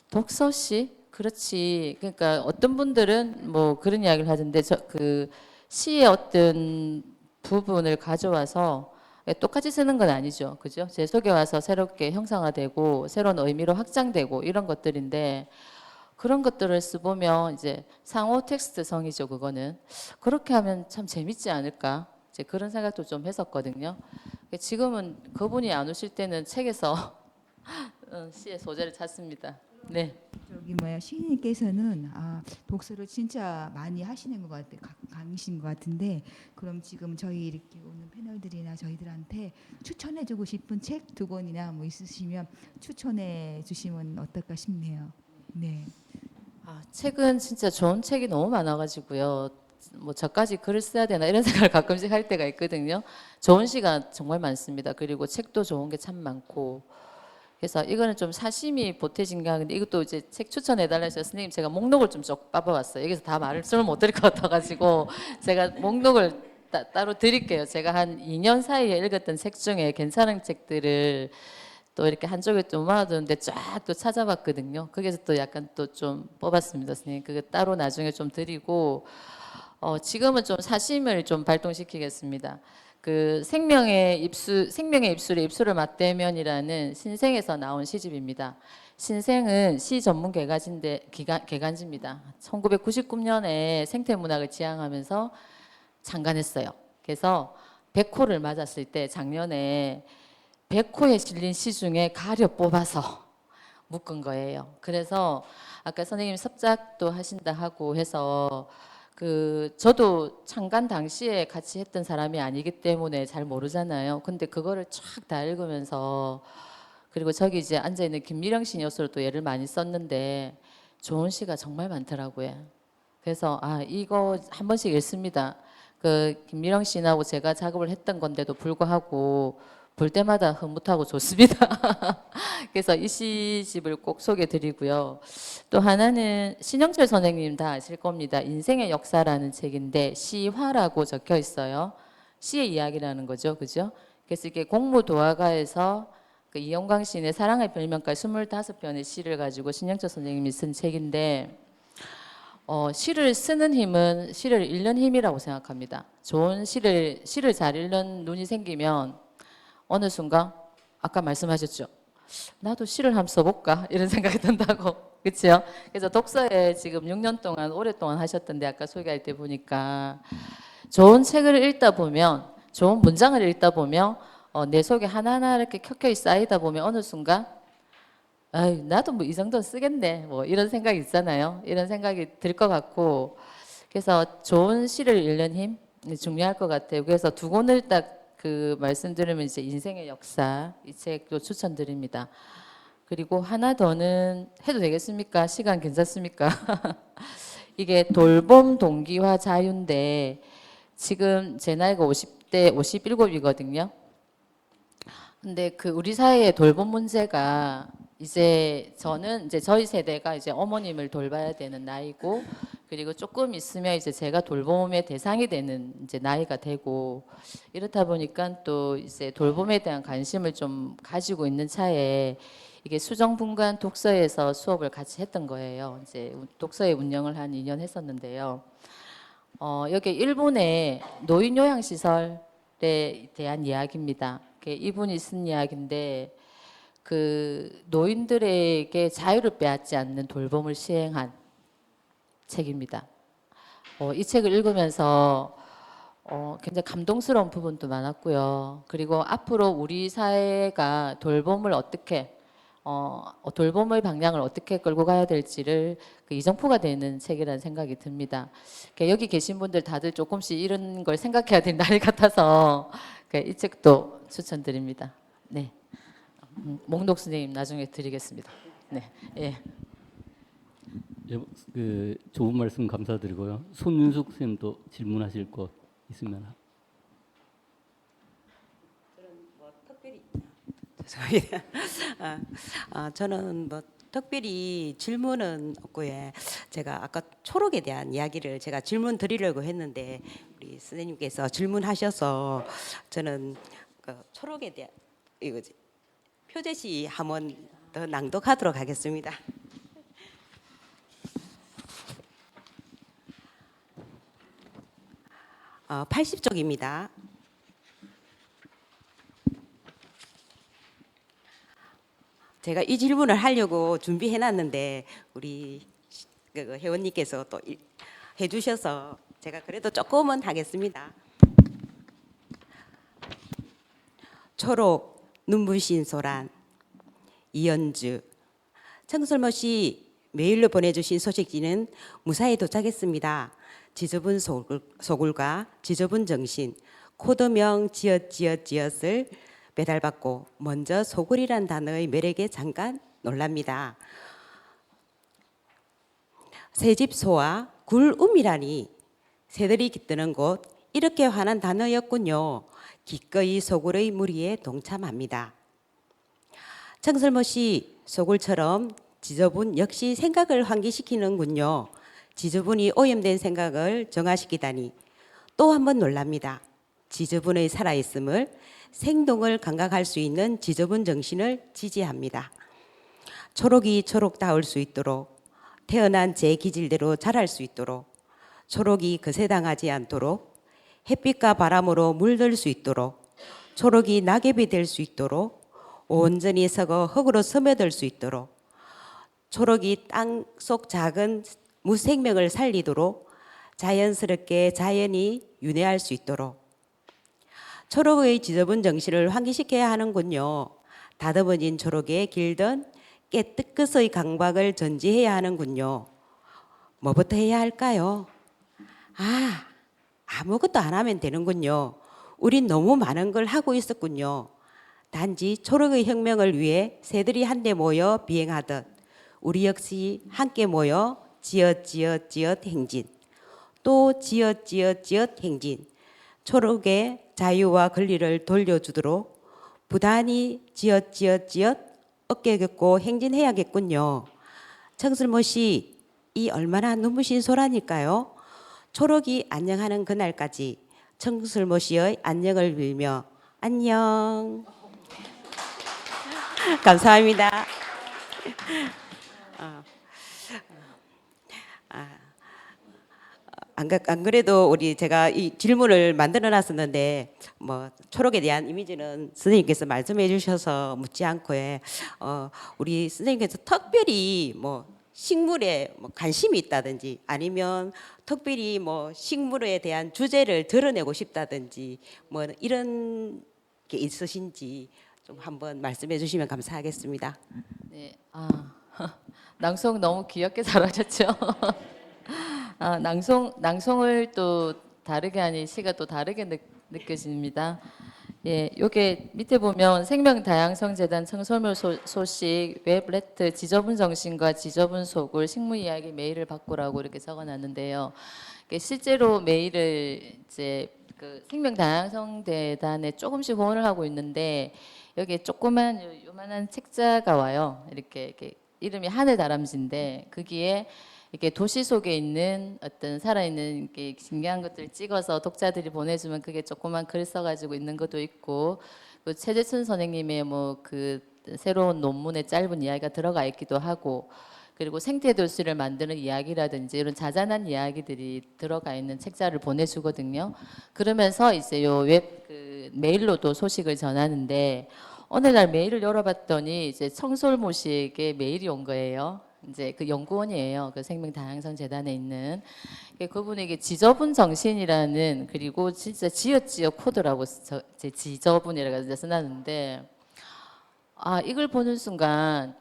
독서시? 그렇지. 그러니까 어떤 분들은 뭐 그런 이야기를 하던데 그 시의 어떤 부분을 가져와서 똑같이 쓰는 건 아니죠. 그죠? 제 속에 와서 새롭게 형상화되고 새로운 의미로 확장되고 이런 것들인데 그런 것들을 써보면 이제 상호 텍스트성이죠. 그거는. 그렇게 하면 참 재밌지 않을까? 이제 그런 생각도 좀 했었거든요. 지금은 그분이 안 오실 때는 책에서 시의 소재를 찾습니다. 네. 시인님께서는 독서를 진짜 많이 하시는 것 같아요. 강이신 것 같은데 그럼 지금 저희 이렇게 오는 패널들이나 저희들한테 추천해주고 싶은 책 두 권이나 뭐 있으시면 추천해 주시면 어떨까 싶네요. 네. 책은 진짜 좋은 책이 너무 많아가지고요. 뭐 저까지 글을 써야 되나 이런 생각을 가끔씩 할 때가 있거든요. 좋은 시가 정말 많습니다. 그리고 책도 좋은 게 참 많고. 그래서 이거는 좀 사심이 보태진 게 한데 이것도 이제 책 추천해달라 해서 선생님 제가 목록을 좀 쭉 뽑아봤어요. 여기서 다 말씀을 못 드릴 것 같아가지고 제가 목록을 따로 드릴게요. 제가 한 2년 사이에 읽었던 책 중에 괜찮은 책들을 또 이렇게 한쪽에 좀 모아두는데 쫙 또 찾아봤거든요. 거기서 또 약간 또 좀 뽑았습니다, 선생님. 그거 따로 나중에 좀 드리고 지금은 좀 사심을 좀 발동시키겠습니다. 그 생명의 입술에 입술을 맞대면이라는 신생에서 나온 시집입니다. 신생은 시 전문 개간지입니다. 1999년에 생태문학을 지향하면서 창간했어요. 그래서 100호를 맞았을 때 작년에 100호에 실린 시 중에 가려 뽑아서 묶은 거예요. 그래서 아까 선생님 섭작도 하신다 하고 해서 저도 창간 당시에 같이 했던 사람이 아니기 때문에 잘 모르잖아요. 근데 그거를 쫙 다 읽으면서 그리고 저기 이제 앉아 있는 김미령 씨 여수로 또 예를 많이 썼는데 좋은 시가 정말 많더라고요. 그래서 이거 한 번씩 읽습니다. 그 김미령 씨하고 제가 작업을 했던 건데도 불구하고 볼 때마다 흐뭇하고 좋습니다. 그래서 이 시집을 꼭 소개드리고요. 또 하나는 신영철 선생님 다 아실 겁니다. 인생의 역사라는 책인데 시화라고 적혀 있어요. 시의 이야기라는 거죠, 그죠? 그래서 이게 공무도화가에서 그 이영광 시인의 사랑의 별명까지 25편의 시를 가지고 신영철 선생님이 쓴 책인데 시를 쓰는 힘은 시를 읽는 힘이라고 생각합니다. 좋은 시를 잘 읽는 눈이 생기면 어느 순간 아까 말씀하셨죠. 나도 시를 한번 써볼까 이런 생각이 든다고. 그렇죠? 그래서 독서에 지금 6년 동안 오랫동안 하셨던데 아까 소개할 때 보니까 좋은 책을 읽다 보면 좋은 문장을 읽다 보면 내 속에 하나하나 이렇게 켜켜이 쌓이다 보면 어느 순간 나도 뭐 이 정도는 쓰겠네 뭐 이런 생각이 있잖아요. 이런 생각이 들 것 같고 그래서 좋은 시를 읽는 힘 중요할 것 같아요. 그래서 두 권을 딱 말씀드리면 이제 인생의 역사 이 책도 추천드립니다. 그리고 하나 더는 해도 되겠습니까? 시간 괜찮습니까? 이게 돌봄 동기화 자유인데 지금 제 나이가 50대 57이거든요. 근데 우리 사회의 돌봄 문제가 저는 저희 세대가 이제 어머님을 돌봐야 되는 나이고 그리고 조금 있으면 이제 제가 돌봄의 대상이 되는 이제 나이가 되고 이렇다 보니까 또 이제 돌봄에 대한 관심을 좀 가지고 있는 차에 이게 수정분관 독서에서 수업을 같이 했던 거예요. 이제 독서의 운영을 한 2년 했었는데요. 여기 일본의 노인 요양 시설에 대한 이야기입니다. 이분이 쓴 이야기인데 노인들에게 자유를 빼앗지 않는 돌봄을 시행한 책입니다. 이 책을 읽으면서 굉장히 감동스러운 부분도 많았고요. 그리고 앞으로 우리 사회가 돌봄을 어떻게 돌봄의 방향을 어떻게 끌고 가야 될지를 이정표가 되는 책이라는 생각이 듭니다. 여기 계신 분들 다들 조금씩 이런 걸 생각해야 될 날이 같아서 이 책도 추천드립니다. 네, 몽록 선생님 나중에 드리겠습니다. 네, 예. 좋은 말씀 감사드리고요. 손윤숙 선생님도 질문하실 것 있으면. 죄송합니다. 저는 뭐 특별히 질문은 없고요. 제가 아까 초록에 대한 이야기를 제가 질문 드리려고 했는데 우리 선생님께서 질문하셔서 저는 초록에 대한 표제시 한번 더 낭독하도록 하겠습니다. 80쪽입니다. 제가 이 질문을 하려고 준비해놨는데 우리 회원님께서 또 해주셔서 제가 그래도 조금은 하겠습니다. 초록 눈부신 소란 이연주 청설모시 메일로 보내주신 소식지는 무사히 도착했습니다. 지저분 소굴과 지저분 정신 코드명 지엇을 배달받고 먼저 소굴이란 단어의 매력에 잠깐 놀랍니다. 새집소와 굴음이라니 새들이 깃드는 곳 이렇게 환한 단어였군요. 기꺼이 소굴의 무리에 동참합니다. 청설모시 소굴처럼 지저분 역시 생각을 환기시키는군요. 지저분이 오염된 생각을 정화시키다니 또 한 번 놀랍니다. 지저분의 살아있음을, 생동을 감각할 수 있는 지저분 정신을 지지합니다. 초록이 초록다울 수 있도록, 태어난 제 기질대로 자랄 수 있도록, 초록이 거세당하지 않도록, 햇빛과 바람으로 물들 수 있도록, 초록이 낙엽이 될 수 있도록, 온전히 썩어 흙으로 스며들 수 있도록, 초록이 땅 속 작은 무생명을 살리도록, 자연스럽게 자연이 윤회할 수 있도록 초록의 지저분 정신을 환기시켜야 하는군요. 다듬어진 초록에 길던 깨끗의 강박을 전지해야 하는군요. 뭐부터 해야 할까요? 아무것도 안 하면 되는군요. 우린 너무 많은 걸 하고 있었군요. 단지 초록의 혁명을 위해 새들이 한데 모여 비행하듯 우리 역시 함께 모여 지엇 행진, 또 지엇 행진, 초록의 자유와 권리를 돌려주도록 부단히 지엇 어깨 겹고 행진해야겠군요. 청술모 씨, 이 얼마나 눈부신 소란일까요? 초록이 안녕하는 그날까지 청술모 씨의 안녕을 빌며 안녕. 감사합니다. 안 그래도 제가 이 질문을 만들어 놨었는데 뭐 초록에 대한 이미지는 선생님께서 말씀해 주셔서 묻지 않고 우리 선생님께서 특별히 뭐 식물에 뭐 관심이 있다든지 아니면 특별히 뭐 식물에 대한 주제를 드러내고 싶다든지 뭐 이런 게 있으신지 좀 한번 말씀해 주시면 감사하겠습니다. 네, 낭송 너무 귀엽게 잘하셨죠? 낭송을 또 다르게 하니 시가 또 다르게 느껴집니다. 예, 요게 밑에 보면 생명다양성재단 청설모 소식 웹레트 지저분 정신과 지저분 속을 식물 이야기 메일을 바꾸라고 이렇게 적어놨는데요. 실제로 메일을 이제 그 생명다양성재단에 조금씩 후원을 하고 있는데 여기에 조그만 요만한 책자가 와요. 이렇게 이름이 하늘다람쥐인데 거기에 이렇게 도시 속에 있는 어떤 살아있는 이렇게 신기한 것들을 찍어서 독자들이 보내주면 그게 조그만 글 써가지고 있는 것도 있고, 그 최재춘 선생님의 뭐 그 새로운 논문의 짧은 이야기가 들어가 있기도 하고, 그리고 생태 도시를 만드는 이야기라든지 이런 자잘한 이야기들이 들어가 있는 책자를 보내주거든요. 그러면서 이제 요 웹 메일로도 소식을 전하는데 어느 날 메일을 열어봤더니 이제 청솔모 씨에게 메일이 온 거예요. 이제 그 연구원이에요. 그 생명다양성 재단에 있는 그분에게 지저분 정신이라는 그리고 진짜 지읒 코드라고 지저분이라고 써놨는데 이걸 보는 순간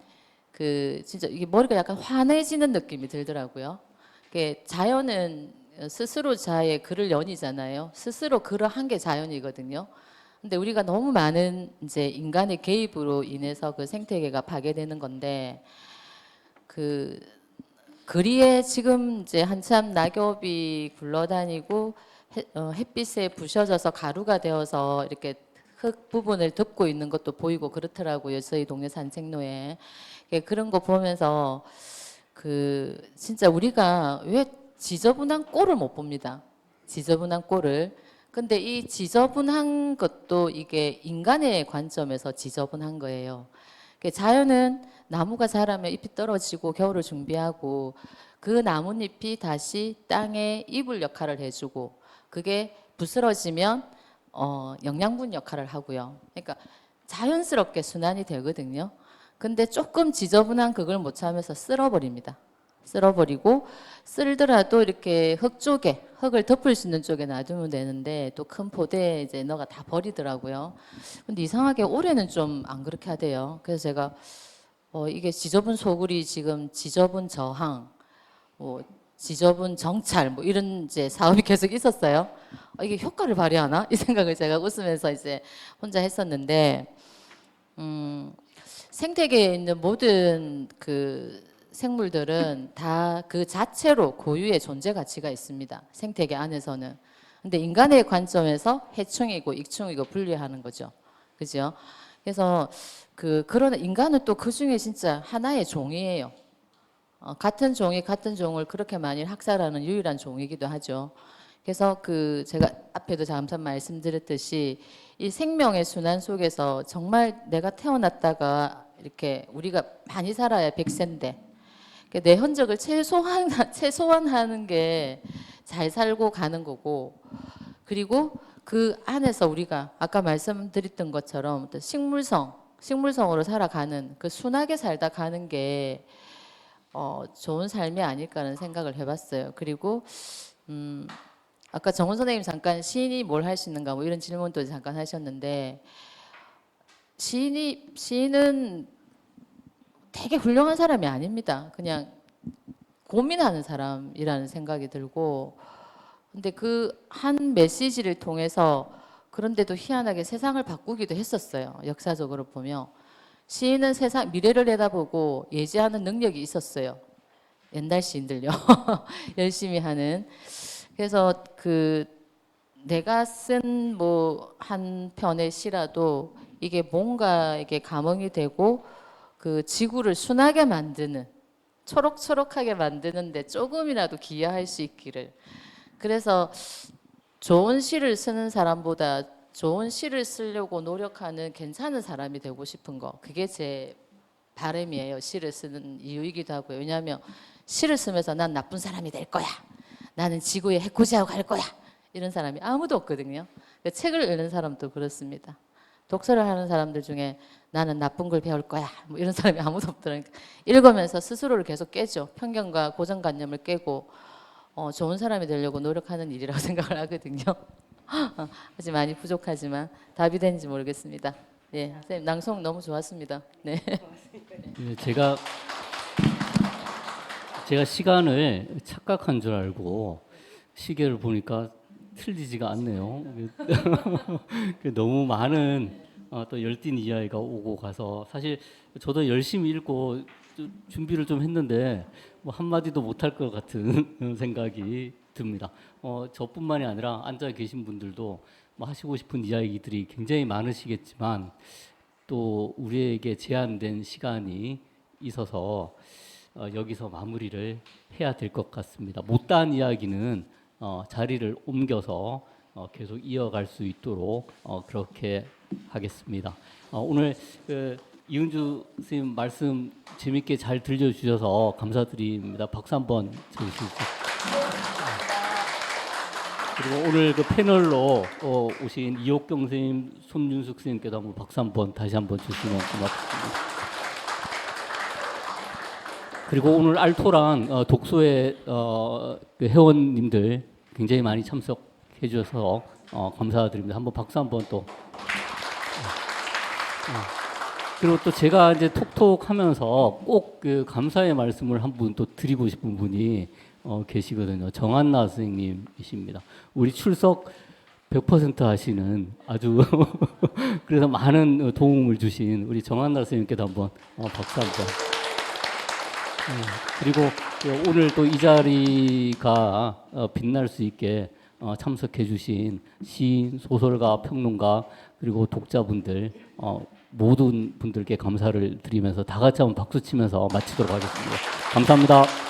그 진짜 이게 머리가 약간 환해지는 느낌이 들더라고요. 자연은 스스로 자의 글을 연이잖아요. 스스로 글을 한 게 자연이거든요. 근데 우리가 너무 많은 이제 인간의 개입으로 인해서 그 생태계가 파괴되는 건데 그 거리에 지금 이제 한참 낙엽이 굴러다니고 햇빛에 부셔져서 가루가 되어서 이렇게 흙 부분을 덮고 있는 것도 보이고 그렇더라고요. 저희 동네 산책로에 그런 거 보면서 그 진짜 우리가 왜 지저분한 꼴을 못 봅니다. 지저분한 꼴을. 근데 이 지저분한 것도 이게 인간의 관점에서 지저분한 거예요. 자연은 나무가 자라면 잎이 떨어지고 겨울을 준비하고 그 나뭇잎이 다시 땅에 이불 역할을 해주고 그게 부스러지면 영양분 역할을 하고요. 그러니까 자연스럽게 순환이 되거든요. 근데 조금 지저분한 그걸 못 참아서 쓸어버립니다. 쓸어버리고 쓸더라도 이렇게 흙 쪽에 흙을 덮을 수 있는 쪽에 놔두면 되는데 또 큰 포대에 이제 너가 다 버리더라고요. 근데 이상하게 올해는 좀 안 그렇게 하대요. 그래서 제가 이게 지저분 소굴이 지금 지저분 저항, 지저분 정찰 뭐 이런 이제 사업이 계속 있었어요. 이게 효과를 발휘하나 이 생각을 제가 웃으면서 이제 혼자 했었는데 생태계에 있는 모든 그 생물들은 다 그 자체로 고유의 존재 가치가 있습니다. 생태계 안에서는. 근데 인간의 관점에서 해충이고 익충이고 분리하는 거죠. 그죠? 그래서 그런 인간은 또 그 중에 진짜 하나의 종이에요. 같은 종이 같은 종을 그렇게 많이 학살하는 유일한 종이기도 하죠. 그래서 그 제가 앞에도 잠깐 말씀드렸듯이 이 생명의 순환 속에서 정말 내가 태어났다가 이렇게 우리가 많이 살아야 100세인데 내 흔적을 최소한 하는 게 잘 살고 가는 거고, 그리고 그 안에서 우리가 아까 말씀드렸던 것처럼 어떤 식물성으로 살아가는 그 순하게 살다 가는 게 좋은 삶이 아닐까라는 생각을 해봤어요. 그리고 아까 정훈 선생님 잠깐 시인이 뭘 할 수 있는가 뭐 이런 질문도 잠깐 하셨는데, 시인은 되게 훌륭한 사람이 아닙니다. 그냥 고민하는 사람이라는 생각이 들고, 근데 그 한 메시지를 통해서 그런데도 희한하게 세상을 바꾸기도 했었어요. 역사적으로 보면 시인은 세상 미래를 내다보고 예지하는 능력이 있었어요. 옛날 시인들요. 열심히 하는. 그래서 그 내가 쓴 뭐 한 편의 시라도 이게 뭔가 이게 감흥이 되고 그 지구를 순하게 만드는, 초록초록하게 만드는데 조금이라도 기여할 수 있기를. 그래서 좋은 시를 쓰는 사람보다 좋은 시를 쓰려고 노력하는 괜찮은 사람이 되고 싶은 거, 그게 제 바람이에요. 시를 쓰는 이유이기도 하고요. 왜냐하면 시를 쓰면서 난 나쁜 사람이 될 거야, 나는 지구에 해코지하고 갈 거야, 이런 사람이 아무도 없거든요. 책을 읽는 사람도 그렇습니다. 독서를 하는 사람들 중에 나는 나쁜 걸 배울 거야 뭐 이런 사람이 아무도 없더라고요. 읽으면서 스스로를 계속 깨죠. 편견과 고정관념을 깨고 좋은 사람이 되려고 노력하는 일이라고 생각을 하거든요. 아직 많이 부족하지만 답이 되는지 모르겠습니다. 네, 선생님 낭송 너무 좋았습니다. 네. 예, 제가 시간을 착각한 줄 알고 시계를 보니까 틀리지가 않네요. 너무 많은 또 열띤 이야기가 오고 가서 사실 저도 열심히 읽고 준비를 좀 했는데 뭐 한마디도 못할 것 같은 생각이 듭니다. 저뿐만이 아니라 앉아 계신 분들도 뭐 하시고 싶은 이야기들이 굉장히 많으시겠지만 또 우리에게 제한된 시간이 있어서 여기서 마무리를 해야 될 것 같습니다. 못다한 이야기는 자리를 옮겨서 계속 이어갈 수 있도록 그렇게 하겠습니다. 오늘 이은주 선생님 말씀 재밌게 잘 들려주셔서 감사드립니다. 박수 한번 쳐주시죠. 그리고 오늘 그 패널로 오신 이옥경 선생님, 손윤숙 선생님께도 한번 박수 한번 다시 한번 주시면 고맙습니다. 그리고 오늘 알토란 독서회 그 회원님들 굉장히 많이 참석해 주셔서 감사드립니다. 한번 박수 한번 또. 그리고 또 제가 이제 톡톡하면서 꼭 그 감사의 말씀을 한 분 또 드리고 싶은 분이 계시거든요. 정한나 선생님이십니다. 우리 출석 100% 하시는 아주 그래서 많은 도움을 주신 우리 정한나 선생님께도 한번 박수 한번. 그리고 오늘 또 이 자리가 빛날 수 있게 참석해 주신 시인, 소설가, 평론가 그리고 독자분들 모든 분들께 감사를 드리면서 다 같이 한번 박수 치면서 마치도록 하겠습니다. 감사합니다.